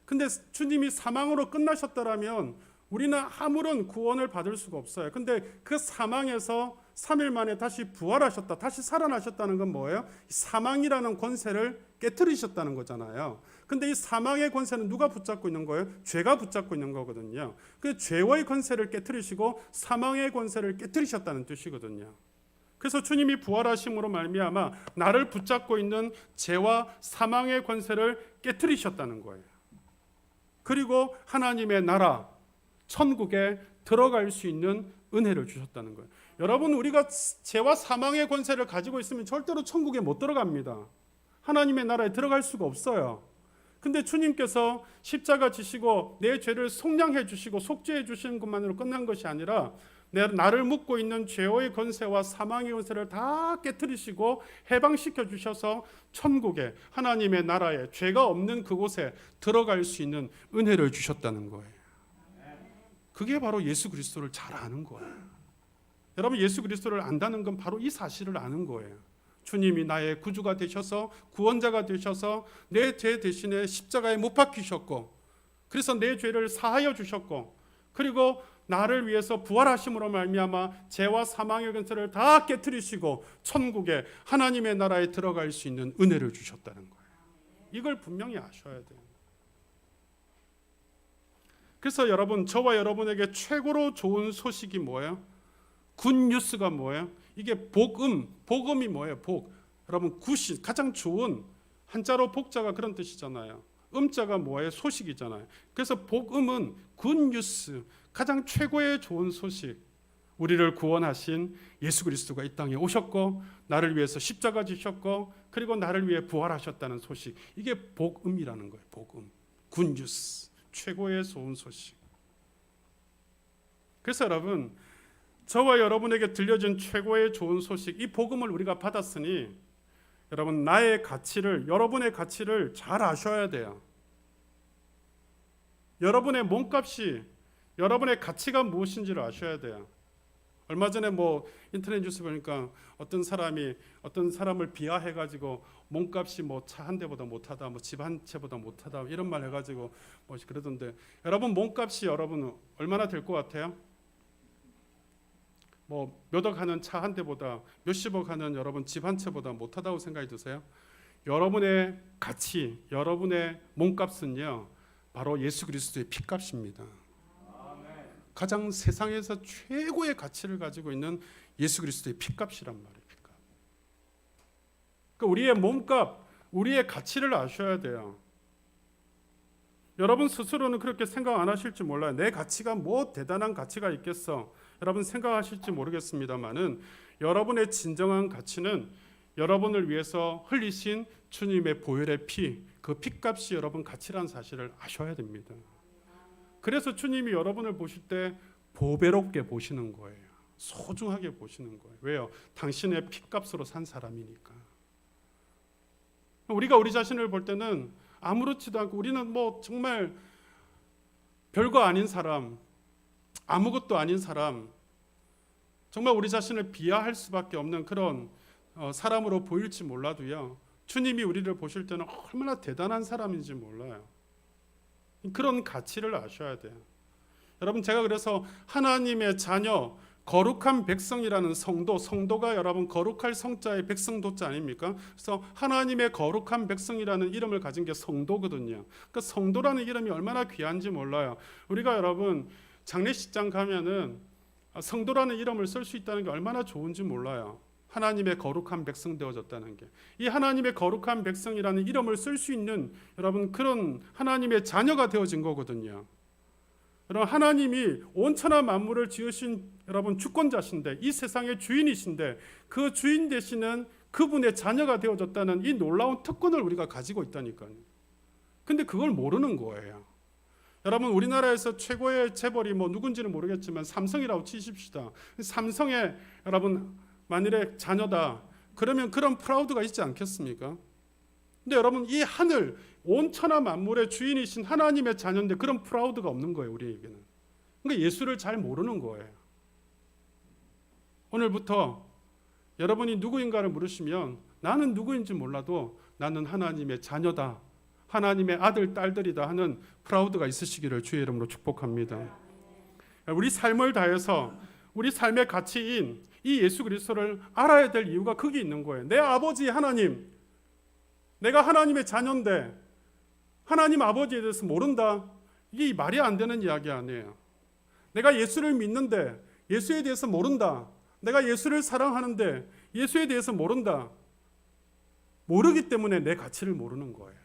근데 주님이 사망으로 끝나셨다라면 우리는 아무런 구원을 받을 수가 없어요. 근데 그 사망에서 3일 만에 다시 부활하셨다, 다시 살아나셨다는 건 뭐예요? 사망이라는 권세를 깨트리셨다는 거잖아요. 근데 이 사망의 권세는 누가 붙잡고 있는 거예요? 죄가 붙잡고 있는 거거든요. 그 죄의 권세를 깨트리시고 사망의 권세를 깨트리셨다는 뜻이거든요. 그래서 주님이 부활하심으로 말미암아 나를 붙잡고 있는 죄와 사망의 권세를 깨트리셨다는 거예요. 그리고 하나님의 나라, 천국에 들어갈 수 있는 은혜를 주셨다는 거예요. 여러분, 우리가 죄와 사망의 권세를 가지고 있으면 절대로 천국에 못 들어갑니다. 하나님의 나라에 들어갈 수가 없어요. 근데 주님께서 십자가 지시고 내 죄를 속량해 주시고 속죄해 주시는 것만으로 끝난 것이 아니라 나를 묶고 있는 죄의 권세와 사망의 권세를 다 깨트리시고 해방시켜 주셔서 천국에, 하나님의 나라에, 죄가 없는 그곳에 들어갈 수 있는 은혜를 주셨다는 거예요. 그게 바로 예수 그리스도를 잘 아는 거예요. 여러분, 예수 그리스도를 안다는 건 바로 이 사실을 아는 거예요. 주님이 나의 구주가 되셔서 구원자가 되셔서 내 죄 대신에 십자가에 못 박히셨고, 그래서 내 죄를 사하여 주셨고, 그리고 나를 위해서 부활하심으로 말미암아 죄와 사망의 권세를 다 깨트리시고 천국에, 하나님의 나라에 들어갈 수 있는 은혜를 주셨다는 거예요. 이걸 분명히 아셔야 돼요. 그래서 여러분, 저와 여러분에게 최고로 좋은 소식이 뭐예요? 굿뉴스가 뭐예요? 이게 복음이 뭐예요? 복. 여러분, 굿이 가장 좋은, 한자로 복자가 그런 뜻이잖아요. 음자가 뭐예요? 소식이잖아요. 그래서 복음은 굿뉴스, 가장 최고의 좋은 소식. 우리를 구원하신 예수 그리스도가 이 땅에 오셨고 나를 위해서 십자가 지셨고 그리고 나를 위해 부활하셨다는 소식. 이게 복음이라는 거예요. 복음. 굿뉴스. 최고의 좋은 소식. 그래서 여러분, 저와 여러분에게 들려준 최고의 좋은 소식, 이 복음을 우리가 받았으니 여러분, 나의 가치를, 여러분의 가치를 잘 아셔야 돼요. 여러분의 몸값이, 여러분의 가치가 무엇인지를 아셔야 돼요. 얼마 전에 인터넷 뉴스 보니까 어떤 사람이 어떤 사람을 비하해가지고 몸값이 차 한 대보다 못하다, 집 한 채보다 못하다, 이런 말 해가지고 그러던데, 여러분 몸값이 여러분 얼마나 될 것 같아요? 몇억 하는 차 한 대보다 몇십억 하는 여러분 집 한 채보다 못하다고 생각이 드세요? 여러분의 가치, 여러분의 몸값은요, 바로 예수 그리스도의 피값입니다. 가장 세상에서 최고의 가치를 가지고 있는 예수 그리스도의 피값이란 말이에요. 피값. 그러니까 우리의 몸값, 우리의 가치를 아셔야 돼요. 여러분 스스로는 그렇게 생각 안 하실지 몰라요. 내 가치가 대단한 가치가 있겠어, 여러분 생각하실지 모르겠습니다만은, 여러분의 진정한 가치는 여러분을 위해서 흘리신 주님의 보혈의 피, 그 피값이 여러분 가치라는 사실을 아셔야 됩니다. 그래서 주님이 여러분을 보실 때 보배롭게 보시는 거예요. 소중하게 보시는 거예요. 왜요? 당신의 피값으로 산 사람이니까. 우리가 우리 자신을 볼 때는 아무렇지도 않고, 우리는 정말 별거 아닌 사람, 아무것도 아닌 사람, 정말 우리 자신을 비하할 수밖에 없는 그런 사람으로 보일지 몰라도요, 주님이 우리를 보실 때는 얼마나 대단한 사람인지 몰라요. 그런 가치를 아셔야 돼요. 여러분, 제가 그래서 하나님의 자녀, 거룩한 백성이라는 성도가 여러분 거룩할 성자의 백성도자 아닙니까? 그래서 하나님의 거룩한 백성이라는 이름을 가진 게 성도거든요. 그러니까 성도라는 이름이 얼마나 귀한지 몰라요. 우리가 여러분 장례식장 가면은 성도라는 이름을 쓸 수 있다는 게 얼마나 좋은지 몰라요. 하나님의 거룩한 백성 되어졌다는 게, 이 하나님의 거룩한 백성이라는 이름을 쓸 수 있는 여러분 그런 하나님의 자녀가 되어진 거거든요. 여러분 하나님이 온천하 만물을 지으신 여러분 주권자신데, 이 세상의 주인이신데, 그 주인 되시는 그분의 자녀가 되어졌다는 이 놀라운 특권을 우리가 가지고 있다니까요. 근데 그걸 모르는 거예요. 여러분 우리나라에서 최고의 재벌이 뭐 누군지는 모르겠지만 삼성이라고 치십시다. 삼성의 여러분 만일에 자녀다 그러면 그런 프라우드가 있지 않겠습니까? 근데 여러분 이 하늘 온 천하 만물의 주인이신 하나님의 자녀인데 그런 프라우드가 없는 거예요, 우리에게는. 그러니까 예수를 잘 모르는 거예요. 오늘부터 여러분이 누구인가를 물으시면 나는 누구인지 몰라도 나는 하나님의 자녀다, 하나님의 아들 딸들이다 하는 프라우드가 있으시기를 주의 이름으로 축복합니다. 우리 삶을 다해서 우리 삶의 가치인 이 예수 그리스도를 알아야 될 이유가 거기 있는 거예요. 내 아버지 하나님, 내가 하나님의 자녀인데 하나님 아버지에 대해서 모른다, 이게 말이 안 되는 이야기 아니에요. 내가 예수를 믿는데 예수에 대해서 모른다, 내가 예수를 사랑하는데 예수에 대해서 모른다, 모르기 때문에 내 가치를 모르는 거예요.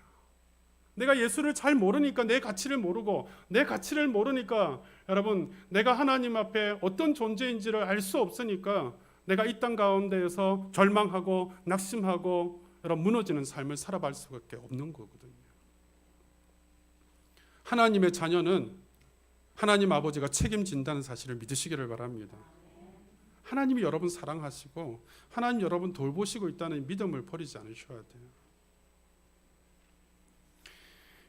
내가 예수를 잘 모르니까 내 가치를 모르고, 내 가치를 모르니까 여러분 내가 하나님 앞에 어떤 존재인지를 알 수 없으니까 내가 이 땅 가운데에서 절망하고 낙심하고 여러분 무너지는 삶을 살아갈 수밖에 없는 거거든요. 하나님의 자녀는 하나님 아버지가 책임진다는 사실을 믿으시기를 바랍니다. 하나님이 여러분 사랑하시고 하나님 여러분 돌보시고 있다는 믿음을 버리지 않으셔야 돼요.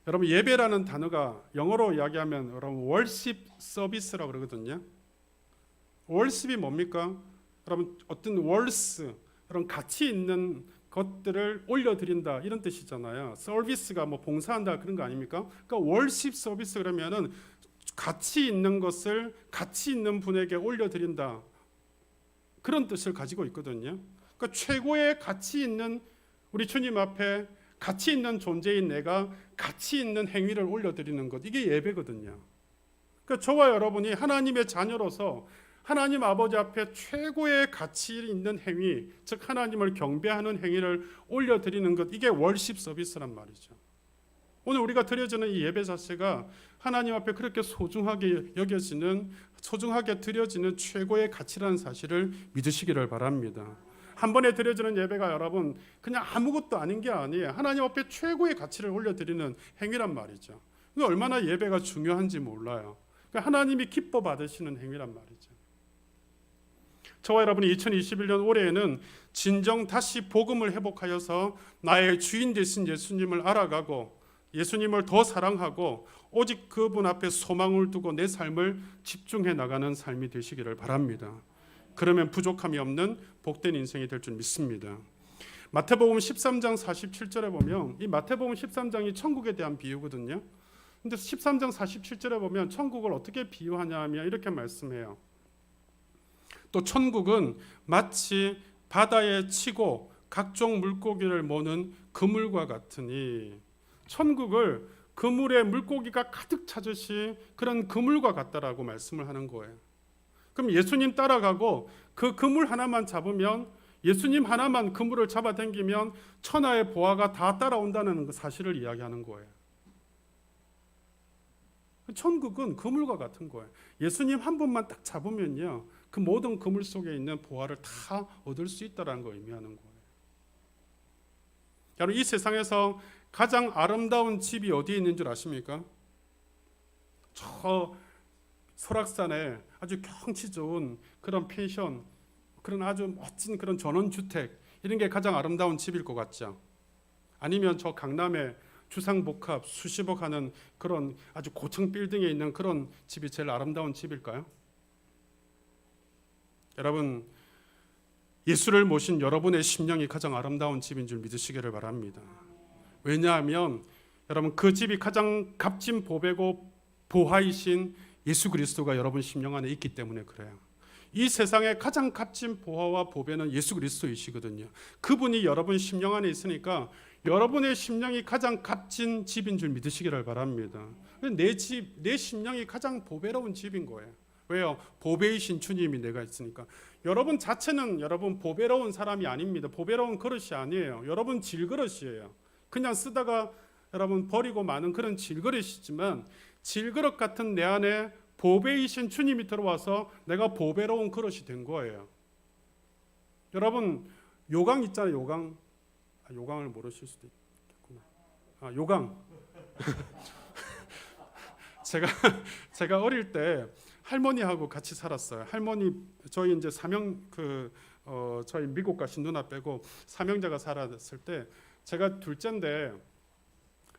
여러분 예배라는 단어가 영어로 이야기하면 여러분 월십 서비스라고 그러거든요. 월십이 뭡니까? 여러분 어떤 월스, 그런 가치 있는 것들을 올려드린다 이런 뜻이잖아요. 서비스가 뭐 봉사한다 그런 거 아닙니까? 그러니까 월십 서비스 그러면은 가치 있는 것을 가치 있는 분에게 올려드린다 그런 뜻을 가지고 있거든요. 그러니까 최고의 가치 있는 우리 주님 앞에 가치 있는 존재인 내가 가치 있는 행위를 올려드리는 것, 이게 예배거든요. 그러니까 저와 여러분이 하나님의 자녀로서 하나님 아버지 앞에 최고의 가치 있는 행위, 즉 하나님을 경배하는 행위를 올려드리는 것, 이게 월십 서비스란 말이죠. 오늘 우리가 드려지는 이 예배 자체가 하나님 앞에 그렇게 소중하게 여겨지는, 소중하게 드려지는 최고의 가치라는 사실을 믿으시기를 바랍니다. 한 번에 드려지는 예배가 여러분 그냥 아무것도 아닌 게 아니에요. 하나님 앞에 최고의 가치를 올려드리는 행위란 말이죠. 이게 얼마나 예배가 중요한지 몰라요. 그러니까 하나님이 기뻐 받으시는 행위란 말이죠. 저와 여러분이 2021년 올해에는 진정 다시 복음을 회복하여서 나의 주인 되신 예수님을 알아가고 예수님을 더 사랑하고 오직 그분 앞에 소망을 두고 내 삶을 집중해 나가는 삶이 되시기를 바랍니다. 그러면 부족함이 없는 복된 인생이 될 줄 믿습니다. 마태복음 13장 47절에 보면, 이 마태복음 13장이 천국에 대한 비유거든요. 근데 13장 47절에 보면 천국을 어떻게 비유하냐 하면 이렇게 말씀해요. 또 천국은 마치 바다에 치고 각종 물고기를 모는 그물과 같으니, 천국을 그물에 물고기가 가득 차듯이 그런 그물과 같다라고 말씀을 하는 거예요. 그럼 예수님 따라가고 그 그물 하나만 잡으면, 예수님 하나만 그물을 잡아당기면 천하의 보화가 다 따라온다는 사실을 이야기하는 거예요. 천국은 그물과 같은 거예요. 예수님 한 분만 딱 잡으면요, 그 모든 그물 속에 있는 보화를 다 얻을 수 있다는 걸 의미하는 거예요. 여러분 이 세상에서 가장 아름다운 집이 어디에 있는 줄 아십니까? 저 설악산에 아주 경치 좋은 그런 펜션, 그런 아주 멋진 그런 전원주택, 이런 게 가장 아름다운 집일 것 같죠? 아니면 저 강남에 주상복합 수십억 하는 그런 아주 고층 빌딩에 있는 그런 집이 제일 아름다운 집일까요? 여러분 예수를 모신 여러분의 심령이 가장 아름다운 집인 줄 믿으시기를 바랍니다. 왜냐하면 여러분 그 집이 가장 값진 보배고 보화이신 예수 그리스도가 여러분 심령 안에 있기 때문에 그래요. 이 세상의 가장 값진 보화와 보배는 예수 그리스도이시거든요. 그분이 여러분 심령 안에 있으니까 여러분의 심령이 가장 값진 집인 줄 믿으시기를 바랍니다. 내 집, 내 심령이 가장 보배로운 집인 거예요. 왜요? 보배이신 주님이 내가 있으니까. 여러분 자체는 여러분 보배로운 사람이 아닙니다. 보배로운 그릇이 아니에요. 여러분 질그릇이에요. 그냥 쓰다가 여러분 버리고 마는 그런 질그릇이지만 질그릇 같은 내 안에 보배이신 주님이 들어와서 내가 보배로운 그릇이 된 거예요. 여러분 요강 있잖아요. 요강. 요강을 모르실 수도 있겠구나. 요강. 제가 어릴 때 할머니하고 같이 살았어요. 할머니 저희 이제 저희 미국 가신 누나 빼고 삼형제가 살았을 때 제가 둘째인데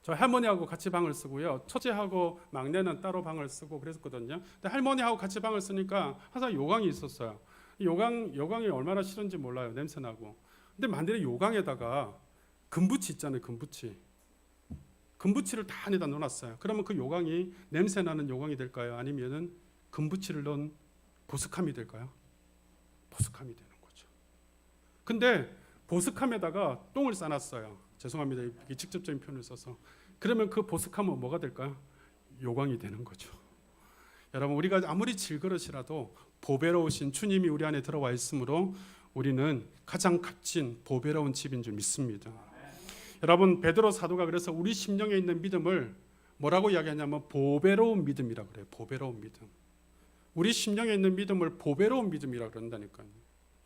저 할머니하고 같이 방을 쓰고요. 첫째하고 막내는 따로 방을 쓰고 그랬거든요. 근데 할머니하고 같이 방을 쓰니까 항상 요강이 있었어요. 요강이 얼마나 싫은지 몰라요. 냄새 나고. 근데 만일에 요강에다가 금부치 있잖아요. 금부치를 다 안에다 넣어놨어요. 그러면 그 요강이 냄새 나는 요강이 될까요? 아니면은 금부치를 넣은 보습함이 될까요? 보습함이 되는 거죠. 근데 보습함에다가 똥을 싸놨어요. 죄송합니다. 이게 직접적인 표현을 써서. 그러면 그 보습함은 뭐가 될까요? 요강이 되는 거죠. 여러분 우리가 아무리 질그릇이라도 보배로우신 주님이 우리 안에 들어와 있으므로 우리는 가장 값진 보배로운 집인 줄 믿습니다. 여러분 베드로 사도가 그래서 우리 심령에 있는 믿음을 뭐라고 이야기하냐면 보배로운 믿음이라고 그래요. 보배로운 믿음. 우리 심령에 있는 믿음을 보배로운 믿음이라고 그런다니까요.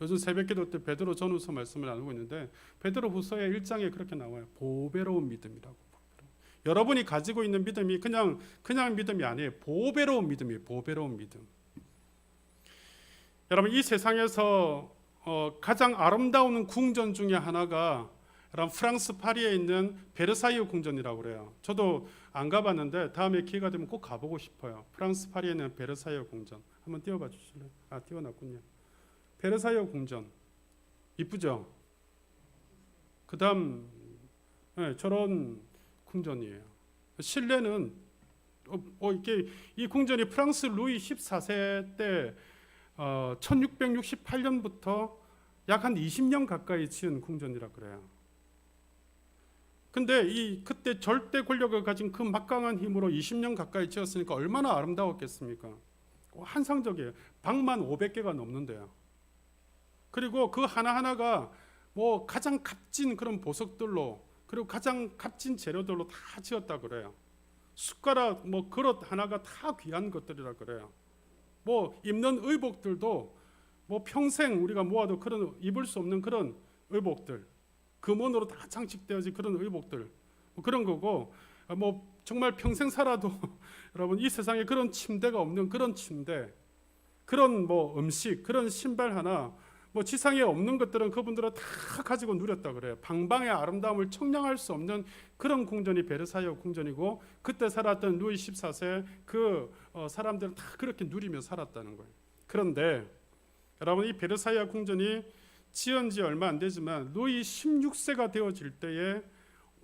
요즘 새벽기도 때 베드로 전후서 말씀을 나누고 있는데 베드로 후서의 1장에 그렇게 나와요. 보배로운 믿음이라고. 여러분이 가지고 있는 믿음이 그냥 믿음이 아니에요. 보배로운 믿음이에요. 보배로운 믿음. 여러분 이 세상에서 가장 아름다운 궁전 중에 하나가 여러분 프랑스 파리에 있는 베르사유 궁전이라고 그래요. 저도 안 가봤는데 다음에 기회가 되면 꼭 가보고 싶어요. 프랑스 파리에 있는 베르사유 궁전 한번 띄워봐 주실래요? 띄워놨군요. 베르사유 궁전 이쁘죠? 그다음 저런 궁전이에요. 실내는 이게 이 궁전이 프랑스 루이 14세 때 1668년부터 약 한 20년 가까이 지은 궁전이라 그래요. 근데 그때 절대 권력을 가진 그 막강한 힘으로 20년 가까이 지었으니까 얼마나 아름다웠겠습니까? 환상적이에요. 방만 500개가 넘는데요. 그리고 그 하나하나가 뭐 가장 값진 그런 보석들로 그리고 가장 값진 재료들로 다 지었다 그래요. 숟가락 뭐 그릇 하나가 다 귀한 것들이라 그래요. 뭐 입는 의복들도 뭐 평생 우리가 모아도 그런 입을 수 없는 그런 의복들, 금원으로 다 장식되어진 그런 의복들, 뭐 그런 거고 뭐 정말 평생 살아도 여러분 이 세상에 그런 침대가 없는 그런 침대, 그런 뭐 음식, 그런 신발 하나 뭐 지상에 없는 것들은 그분들은 다 가지고 누렸다 그래요. 방방의 아름다움을 청량할 수 없는 그런 궁전이 베르사유 궁전이고 그때 살았던 루이 14세 그 사람들은 다 그렇게 누리며 살았다는 거예요. 그런데 여러분 이 베르사유 궁전이 지은 지 얼마 안 되지만 루이 16세가 되어질 때에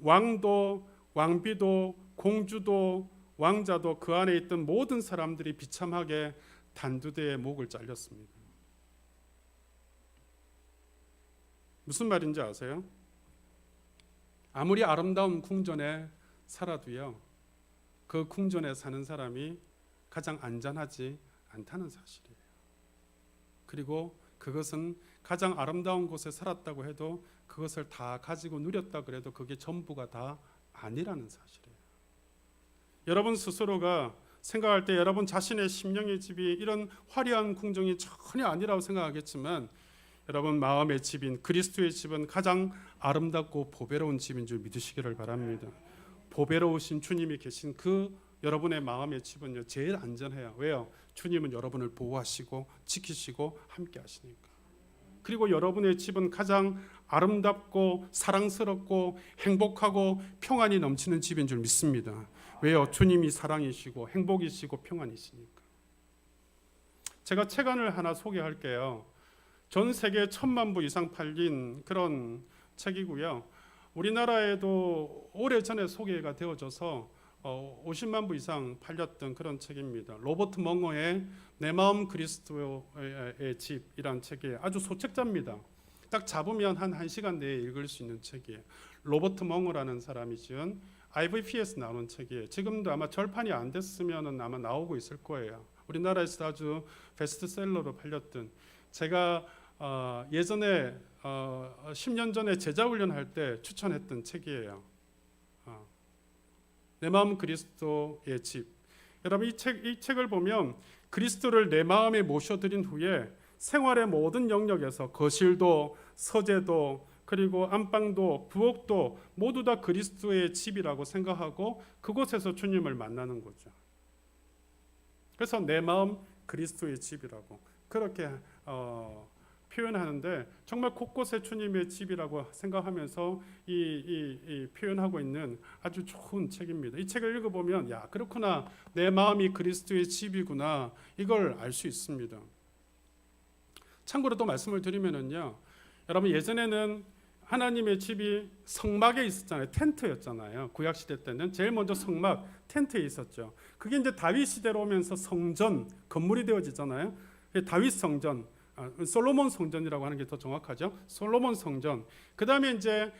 왕도 왕비도 공주도 왕자도 그 안에 있던 모든 사람들이 비참하게 단두대에 목을 잘렸습니다. 무슨 말인지 아세요? 아무리 아름다운 궁전에 살아도요, 그 궁전에 사는 사람이 가장 안전하지 않다는 사실이에요. 그리고 그것은 가장 아름다운 곳에 살았다고 해도 그것을 다 가지고 누렸다 그래도 그게 전부가 다 아니라는 사실이에요. 여러분 스스로가 생각할 때 여러분 자신의 심령의 집이 이런 화려한 궁정이 전혀 아니라고 생각하겠지만 여러분 마음의 집인 그리스도의 집은 가장 아름답고 보배로운 집인 줄 믿으시기를 바랍니다. 보배로우신 주님이 계신 그 여러분의 마음의 집은요 제일 안전해요. 왜요? 주님은 여러분을 보호하시고 지키시고 함께 하시니까. 그리고 여러분의 집은 가장 아름답고 사랑스럽고 행복하고 평안이 넘치는 집인 줄 믿습니다. 왜요? 주님이 사랑이시고 행복이시고 평안이시니까. 제가 책안을 하나 소개할게요. 전 세계 1000만 부 이상 팔린 그런 책이고요. 우리나라에도 오래전에 소개가 되어져서 50만 부 이상 팔렸던 그런 책입니다. 로버트 멍어의 내 마음 그리스도의 집이란 책이 아주 소책자입니다. 딱 잡으면 한 1시간 내에 읽을 수 있는 책이에요. 로버트 멍어라는 사람이 지은 IVP에서 나오는 책이에요. 지금도 아마 절판이 안 됐으면 아마 나오고 있을 거예요. 우리나라에서 아주 베스트셀러로 팔렸던, 제가 예전에 10년 전에 제자훈련할 때 추천했던 책이에요. 내 마음 그리스도의 집. 여러분 이 책을 보면 그리스도를 내 마음에 모셔드린 후에 생활의 모든 영역에서 거실도 서재도 그리고 안방도 부엌도 모두 다 그리스도의 집이라고 생각하고 그곳에서 주님을 만나는 거죠. 그래서 내 마음 그리스도의 집이라고 그렇게 표현하는데, 정말 곳곳에 주님의 집이라고 생각하면서 이 표현하고 있는 아주 좋은 책입니다. 이 책을 읽어보면 야, 그렇구나, 내 마음이 그리스도의 집이구나, 이걸 알 수 있습니다. 참고로 또 말씀을 드리면은요, 여러분 예전에는 하나님의 집이 성막에 있었잖아요. 텐트였잖아요. 구약 시대 때는 제일 먼저 성막, 텐트에 있었죠. 그게 이제 다윗 시대로 오면서 성전, 건물이 되어지잖아요. 다윗 성전, 솔로몬 성전이라고 하는 게 더 정확하죠. 솔로몬 성전. 그 다음에 이제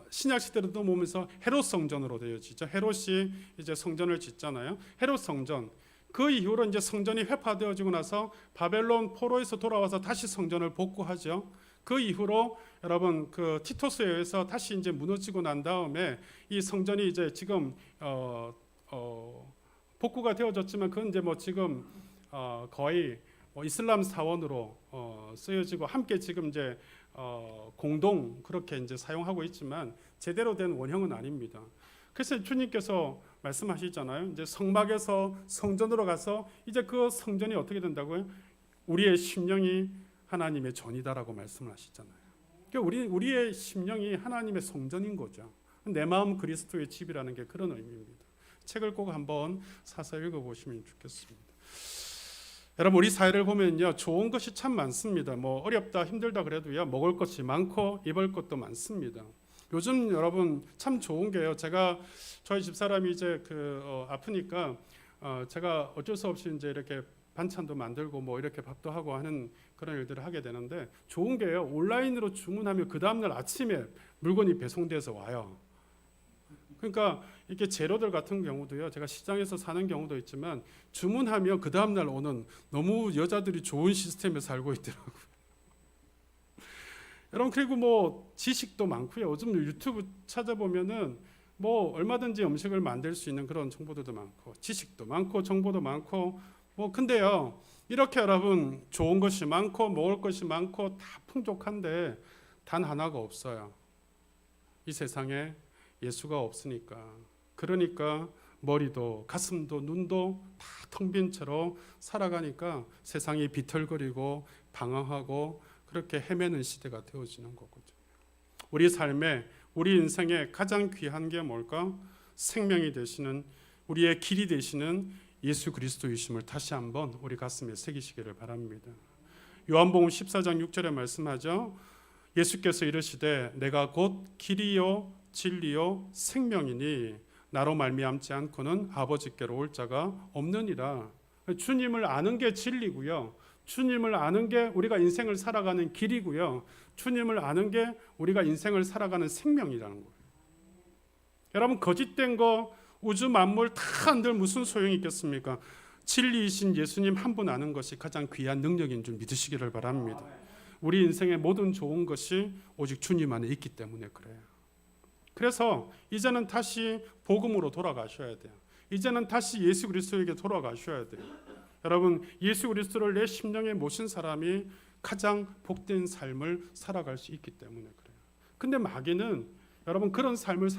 신약 시대로 넘어오면서 헤롯 성전으로 되어지죠. 헤롯이 이제 성전을 짓잖아요. 헤롯 성전. 그 이후로 이제 성전이 회파되어지고 나서 바벨론 포로에서 돌아와서 다시 성전을 복구하죠. 그 이후로 여러분 그 티토스에 의해서 다시 이제 무너지고 난 다음에 이 성전이 이제 지금 복구가 되어졌지만 그건 이제 뭐 지금 거의 이슬람 사원으로 쓰여지고 함께 지금 이제 공동 그렇게 이제 사용하고 있지만 제대로 된 원형은 아닙니다. 그래서 주님께서 말씀하시잖아요. 이제 성막에서 성전으로 가서 이제 그 성전이 어떻게 된다고요? 우리의 심령이 하나님의 전이다라고 말씀을 하시잖아요. 그러니까 우리의 심령이 하나님의 성전인 거죠. 내 마음 그리스도의 집이라는 게 그런 의미입니다. 책을 꼭 한번 사서 읽어보시면 좋겠습니다. 여러분 우리 사회를 보면요, 좋은 것이 참 많습니다. 뭐 어렵다 힘들다 그래도요, 먹을 것이 많고 입을 것도 많습니다. 요즘 여러분 참 좋은 게요, 제가 저희 집사람이 이제 아프니까 제가 어쩔 수 없이 이제 이렇게 반찬도 만들고 뭐 이렇게 밥도 하고 하는 그런 일들을 하게 되는데, 좋은 게요, 온라인으로 주문하면 그 다음날 아침에 물건이 배송돼서 와요. 그러니까 이렇게 재료들 같은 경우도요, 제가 시장에서 사는 경우도 있지만 주문하면 그 다음날 오는, 너무 여자들이 좋은 시스템에 살고 있더라고요. 여러분 그리고 뭐 지식도 많고요. 요즘 유튜브 찾아보면은 뭐 얼마든지 음식을 만들 수 있는 그런 정보들도 많고 지식도 많고 정보도 많고 뭐 근데요, 이렇게 여러분 좋은 것이 많고 먹을 것이 많고 다 풍족한데 단 하나가 없어요. 이 세상에 예수가 없으니까. 그러니까 머리도 가슴도 눈도 다 텅 빈 채로 살아가니까 세상이 비틀거리고 방황하고 그렇게 헤매는 시대가 되어지는 거거든요. 우리 삶에, 우리 인생에 가장 귀한 게 뭘까? 생명이 되시는, 우리의 길이 되시는 예수 그리스도이심을 다시 한번 우리 가슴에 새기시기를 바랍니다. 요한복음 14장 6절에 말씀하죠. 예수께서 이르시되 내가 곧 길이요 진리요 생명이니 나로 말미암지 않고는 아버지께로 올 자가 없느니라. 주님을 아는 게 진리고요, 주님을 아는 게 우리가 인생을 살아가는 길이고요, 주님을 아는 게 우리가 인생을 살아가는 생명이라는 거예요. 여러분 거짓된 거 우주 만물 다 한들 무슨 소용이 있겠습니까? 진리이신 예수님 한 분 아는 것이 가장 귀한 능력인 줄 믿으시기를 바랍니다. 우리 인생의 모든 좋은 것이 오직 주님 안에 있기 때문에 그래요. 그래서 이제는 다시 복음으로 돌아가셔야 돼요. 이제는 다시 예수 그리스도에게 돌아가셔야 돼요. 여러분 예수 그리스도를 내 심령에 모신 사람이 가장 복된 삶을 살아갈 수 있기 때문에 그래요. 근데 마귀는 여러분 그런 삶을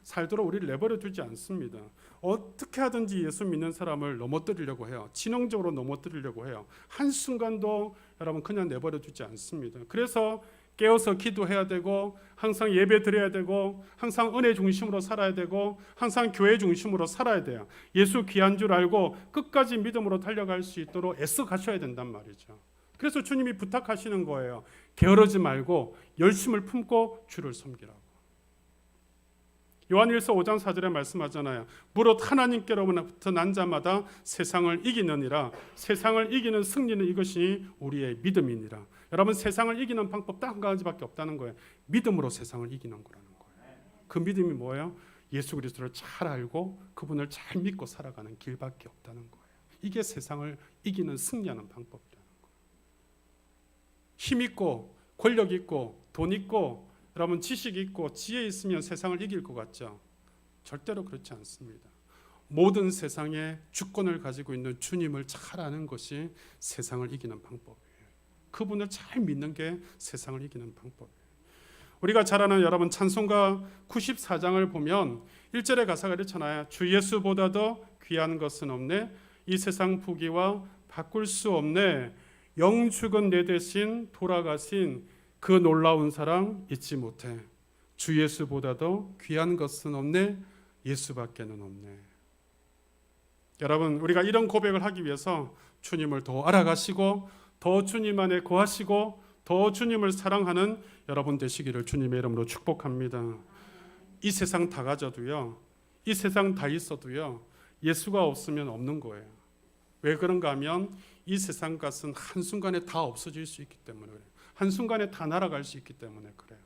살도록 우리를 내버려 두지 않습니다. 어떻게 하든지 예수 믿는 사람을 넘어뜨리려고 해요. 지능적으로 넘어뜨리려고 해요. 한순간도 여러분 그냥 내버려 두지 않습니다. 그래서 깨어서 기도해야 되고 항상 예배 드려야 되고 항상 은혜 중심으로 살아야 되고 항상 교회 중심으로 살아야 돼요. 예수 귀한 줄 알고 끝까지 믿음으로 달려갈 수 있도록 애써 가셔야 된단 말이죠. 그래서 주님이 부탁하시는 거예요. 게으르지 말고 열심을 품고 주를 섬기라고. 요한일서 5장 4절에 말씀하잖아요. 무릇 하나님께로부터 난 자마다 세상을 이기느니라. 세상을 이기는 승리는 이것이 우리의 믿음이니라. 여러분, 세상을 이기는 방법 딱 한 가지밖에 없다는 거예요. 믿음으로 세상을 이기는 거라는 거예요. 그 믿음이 뭐예요? 예수 그리스도를 잘 알고 그분을 잘 믿고 살아가는 길밖에 없다는 거예요. 이게 세상을 이기는 승리하는 방법이라는 거예요. 힘 있고 권력 있고 돈 있고 여러분 지식 있고 지혜 있으면 세상을 이길 것 같죠? 절대로 그렇지 않습니다. 모든 세상의 주권을 가지고 있는 주님을 잘 아는 것이 세상을 이기는 방법이에요. 그분을 잘 믿는 게 세상을 이기는 방법이에요. 우리가 잘 아는 여러분 찬송가 94장을 보면 1절의 가사가 이렇잖아요. 주 예수보다도 귀한 것은 없네. 이 세상 부귀와 바꿀 수 없네. 영죽은 내 대신 돌아가신 그 놀라운 사랑 잊지 못해. 주 예수보다도 귀한 것은 없네. 예수밖에는 없네. 여러분, 우리가 이런 고백을 하기 위해서 주님을 더 알아가시고 더 주님 안에 거하시고 더 주님을 사랑하는 여러분 되시기를 주님의 이름으로 축복합니다. 이 세상 다 가져도요, 이 세상 다 있어도요, 예수가 없으면 없는 거예요. 왜 그런가 하면 이 세상 것은 한순간에 다 없어질 수 있기 때문에 그래요. 한순간에 다 날아갈 수 있기 때문에 그래요.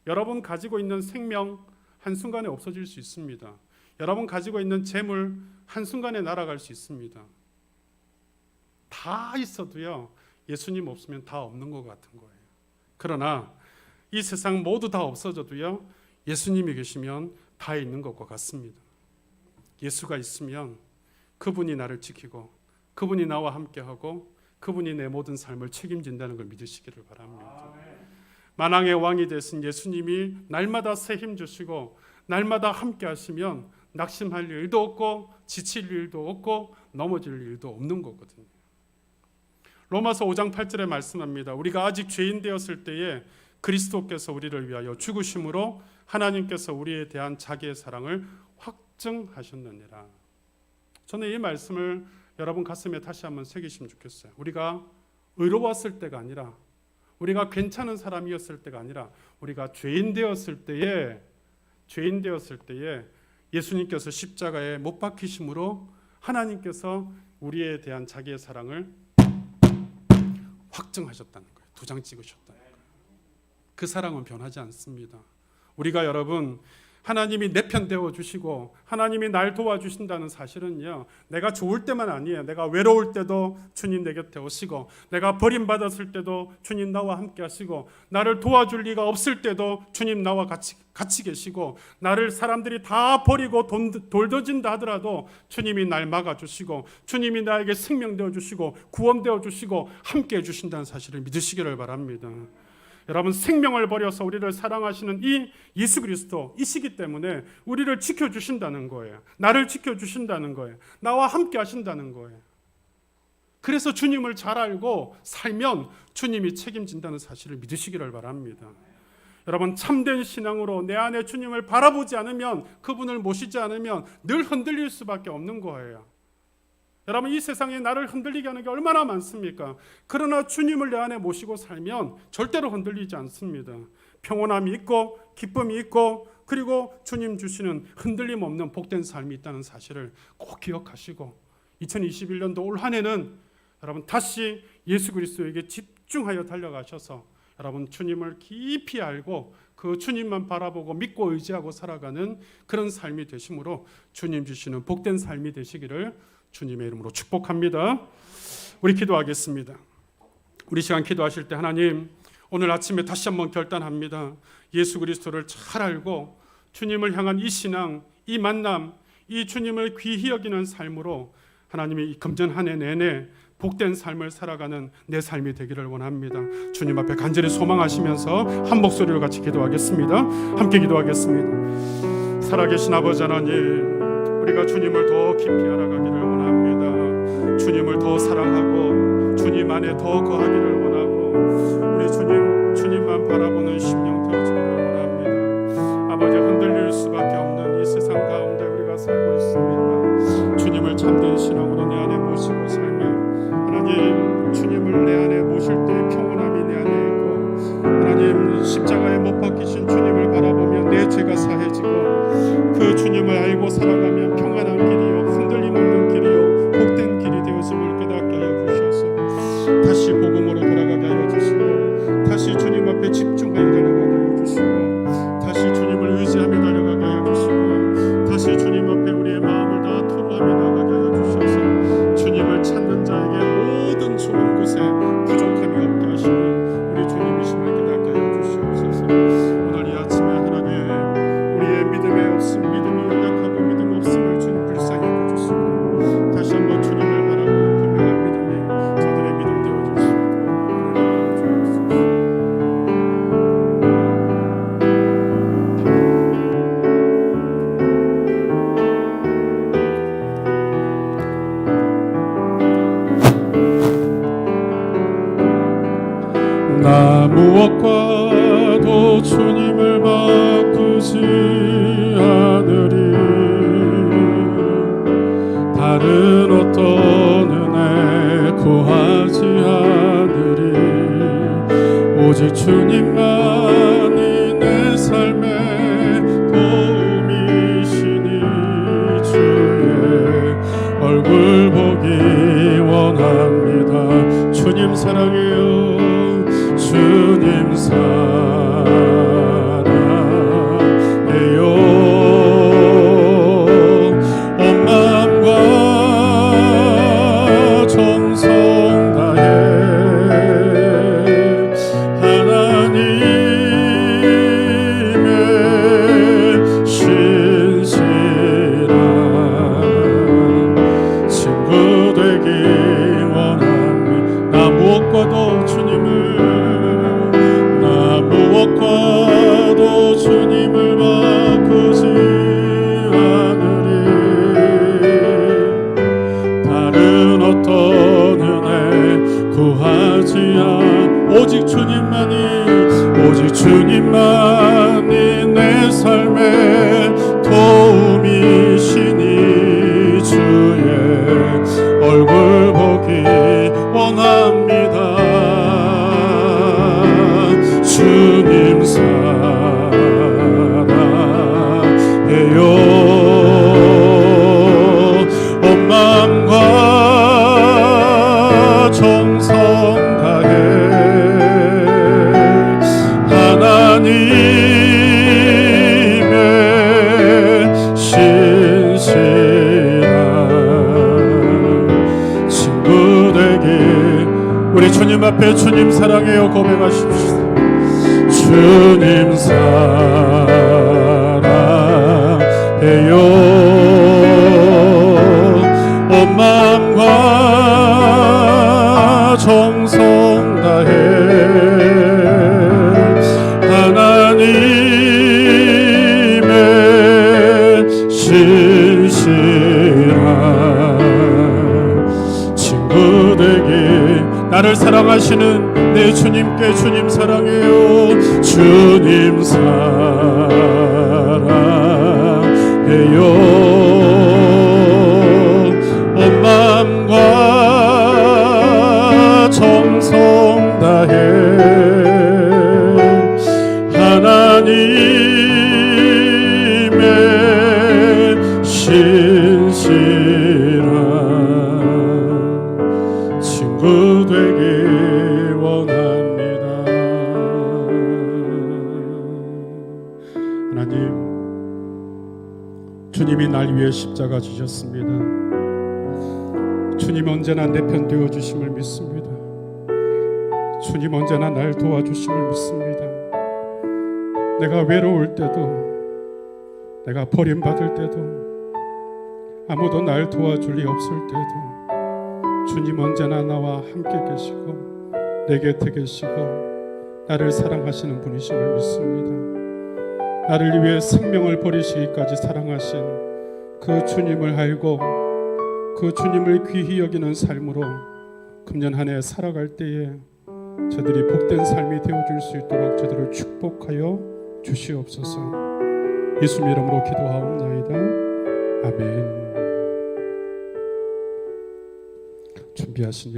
여러분 가지고 있는 생명 한순간에 없어질 수 있습니다. 여러분 가지고 있는 재물 한순간에 날아갈 수 있습니다. 다 있어도요, 예수님 없으면 다 없는 것 같은 거예요. 그러나 이 세상 모두 다 없어져도요, 예수님이 계시면 다 있는 것과 같습니다. 예수가 있으면 그분이 나를 지키고 그분이 나와 함께하고 그분이 내 모든 삶을 책임진다는 걸 믿으시기를 바랍니다. 만왕의 왕이 되신 예수님이 날마다 새 힘 주시고 날마다 함께 하시면 낙심할 일도 없고 지칠 일도 없고 넘어질 일도 없는 거거든요. 로마서 5장 8절에 말씀합니다. 우리가 아직 죄인 되었을 때에 그리스도께서 우리를 위하여 죽으심으로 하나님께서 우리에 대한 자기의 사랑을 확증하셨느니라. 저는 이 말씀을 여러분 가슴에 다시 한번 새기시면 좋겠어요. 우리가 의로웠을 때가 아니라, 우리가 괜찮은 사람이었을 때가 아니라, 우리가 죄인 되었을 때에 예수님께서 십자가에 못 박히심으로 하나님께서 우리에 대한 자기의 사랑을 확증하셨다는 거예요. 도장 찍으셨다는 거예요. 그 사랑은 변하지 않습니다. 우리가 여러분 하나님이 내 편 되어 주시고 하나님이 날 도와주신다는 사실은요, 내가 좋을 때만 아니에요. 내가 외로울 때도 주님 내 곁에 오시고, 내가 버림받았을 때도 주님 나와 함께 하시고, 나를 도와줄 리가 없을 때도 주님 나와 같이 계시고, 나를 사람들이 다 버리고 돌던진다 하더라도 주님이 날 막아주시고, 주님이 나에게 생명 되어주시고 구원 되어주시고 함께 해주신다는 사실을 믿으시기를 바랍니다. 여러분, 생명을 버려서 우리를 사랑하시는 이 예수 그리스도이시기 때문에 우리를 지켜주신다는 거예요. 나를 지켜주신다는 거예요. 나와 함께 하신다는 거예요. 그래서 주님을 잘 알고 살면 주님이 책임진다는 사실을 믿으시기를 바랍니다. 여러분, 참된 신앙으로 내 안에 주님을 바라보지 않으면, 그분을 모시지 않으면 늘 흔들릴 수밖에 없는 거예요. 여러분, 이 세상에 나를 흔들리게 하는 게 얼마나 많습니까? 그러나 주님을 내 안에 모시고 살면 절대로 흔들리지 않습니다. 평온함이 있고 기쁨이 있고, 그리고 주님 주시는 흔들림 없는 복된 삶이 있다는 사실을 꼭 기억하시고, 2021년도 올 한 해는 여러분 다시 예수 그리스도에게 집중하여 달려가셔서 여러분 주님을 깊이 알고 그 주님만 바라보고 믿고 의지하고 살아가는 그런 삶이 되심으로 주님 주시는 복된 삶이 되시기를 주님의 이름으로 축복합니다. 우리 기도하겠습니다. 우리 시간 기도하실 때 하나님, 오늘 아침에 다시 한번 결단합니다. 예수 그리스도를 잘 알고 주님을 향한 이 신앙, 이 만남, 이 주님을 귀히 여기는 삶으로 하나님이 이 금전 한 해 내내 복된 삶을 살아가는 내 삶이 되기를 원합니다. 주님 앞에 간절히 소망하시면서 한 목소리로 같이 기도하겠습니다. 함께 기도하겠습니다. 살아계신 아버지 하나님, 우리가 주님을 더 깊이 알아가기를 원합니다. 주님을 더 사랑하고 주님 안에 더 거하기를 원하고, 우리 주님만 바라보는 심령 되어주기를 원합니다. 아버지, 흔들릴 수밖에 없는 이 세상 가운데 우리가 살고 있습니다. 주님을 참된 신앙으로 내 안에 모시고 살면 하나님, 주님을 내 안에 모실 때 평온함이 내 안에 있고, 하나님 십자가에 못 박히신 주님을 바라보면 내 죄가 사해지고 나 무엇과도 주님을 바꾸지 않으리. 다른 어떤 은혜 구하지 않으리. 오직 주님만이 내 삶의 도움이시니 주의 얼굴 보기 원합니다. 주님 사랑해요. 주님 사랑해요. 온 마음과 정성 다해 하나님의 신실한 친구 되기 원합니다. 나 무엇과도 무엇과도 주님을 바꾸지 않으리. 다른 어떤 은혜 구하지 오직 주님만이 내 삶의 도움이시니 주의 얼굴 보기 원합니다. 주님 사랑해요. 온 마음과 정성 다해 하나님의 신실한 친구 되기. 우리 주님 앞에 주님 사랑해요 고백하십시다. 주님 사랑해요. 온 마음과 정성 다해 하나님의 신실한 친구 되기. 나를 사랑하시는 내 주님께 주님 사랑해요. 주님 사랑해요. 온 마음과 정성 다해 하나님의 신실한 친구 되기 원합니다. 하나님, 주님이 날 위해 십자가 지셨습니다. 주님 언제나 내 편 되어 주심을 믿습니다. 주님 언제나 날 도와주심을 믿습니다. 내가 외로울 때도, 내가 버림받을 때도, 아무도 날 도와줄 리 없을 때도 주님 언제나 나와 함께 계시고 내 곁에 계시고 나를 사랑하시는 분이심을 믿습니다. 나를 위해 생명을 버리시기까지 사랑하신 그 주님을 알고 그 주님을 귀히 여기는 삶으로 금년 한 해 살아갈 때에 저들이 복된 삶이 되어줄 수 있도록 저들을 축복하여 주시옵소서. 예수님 이름으로 기도하옵나이다. 아멘. 준비하신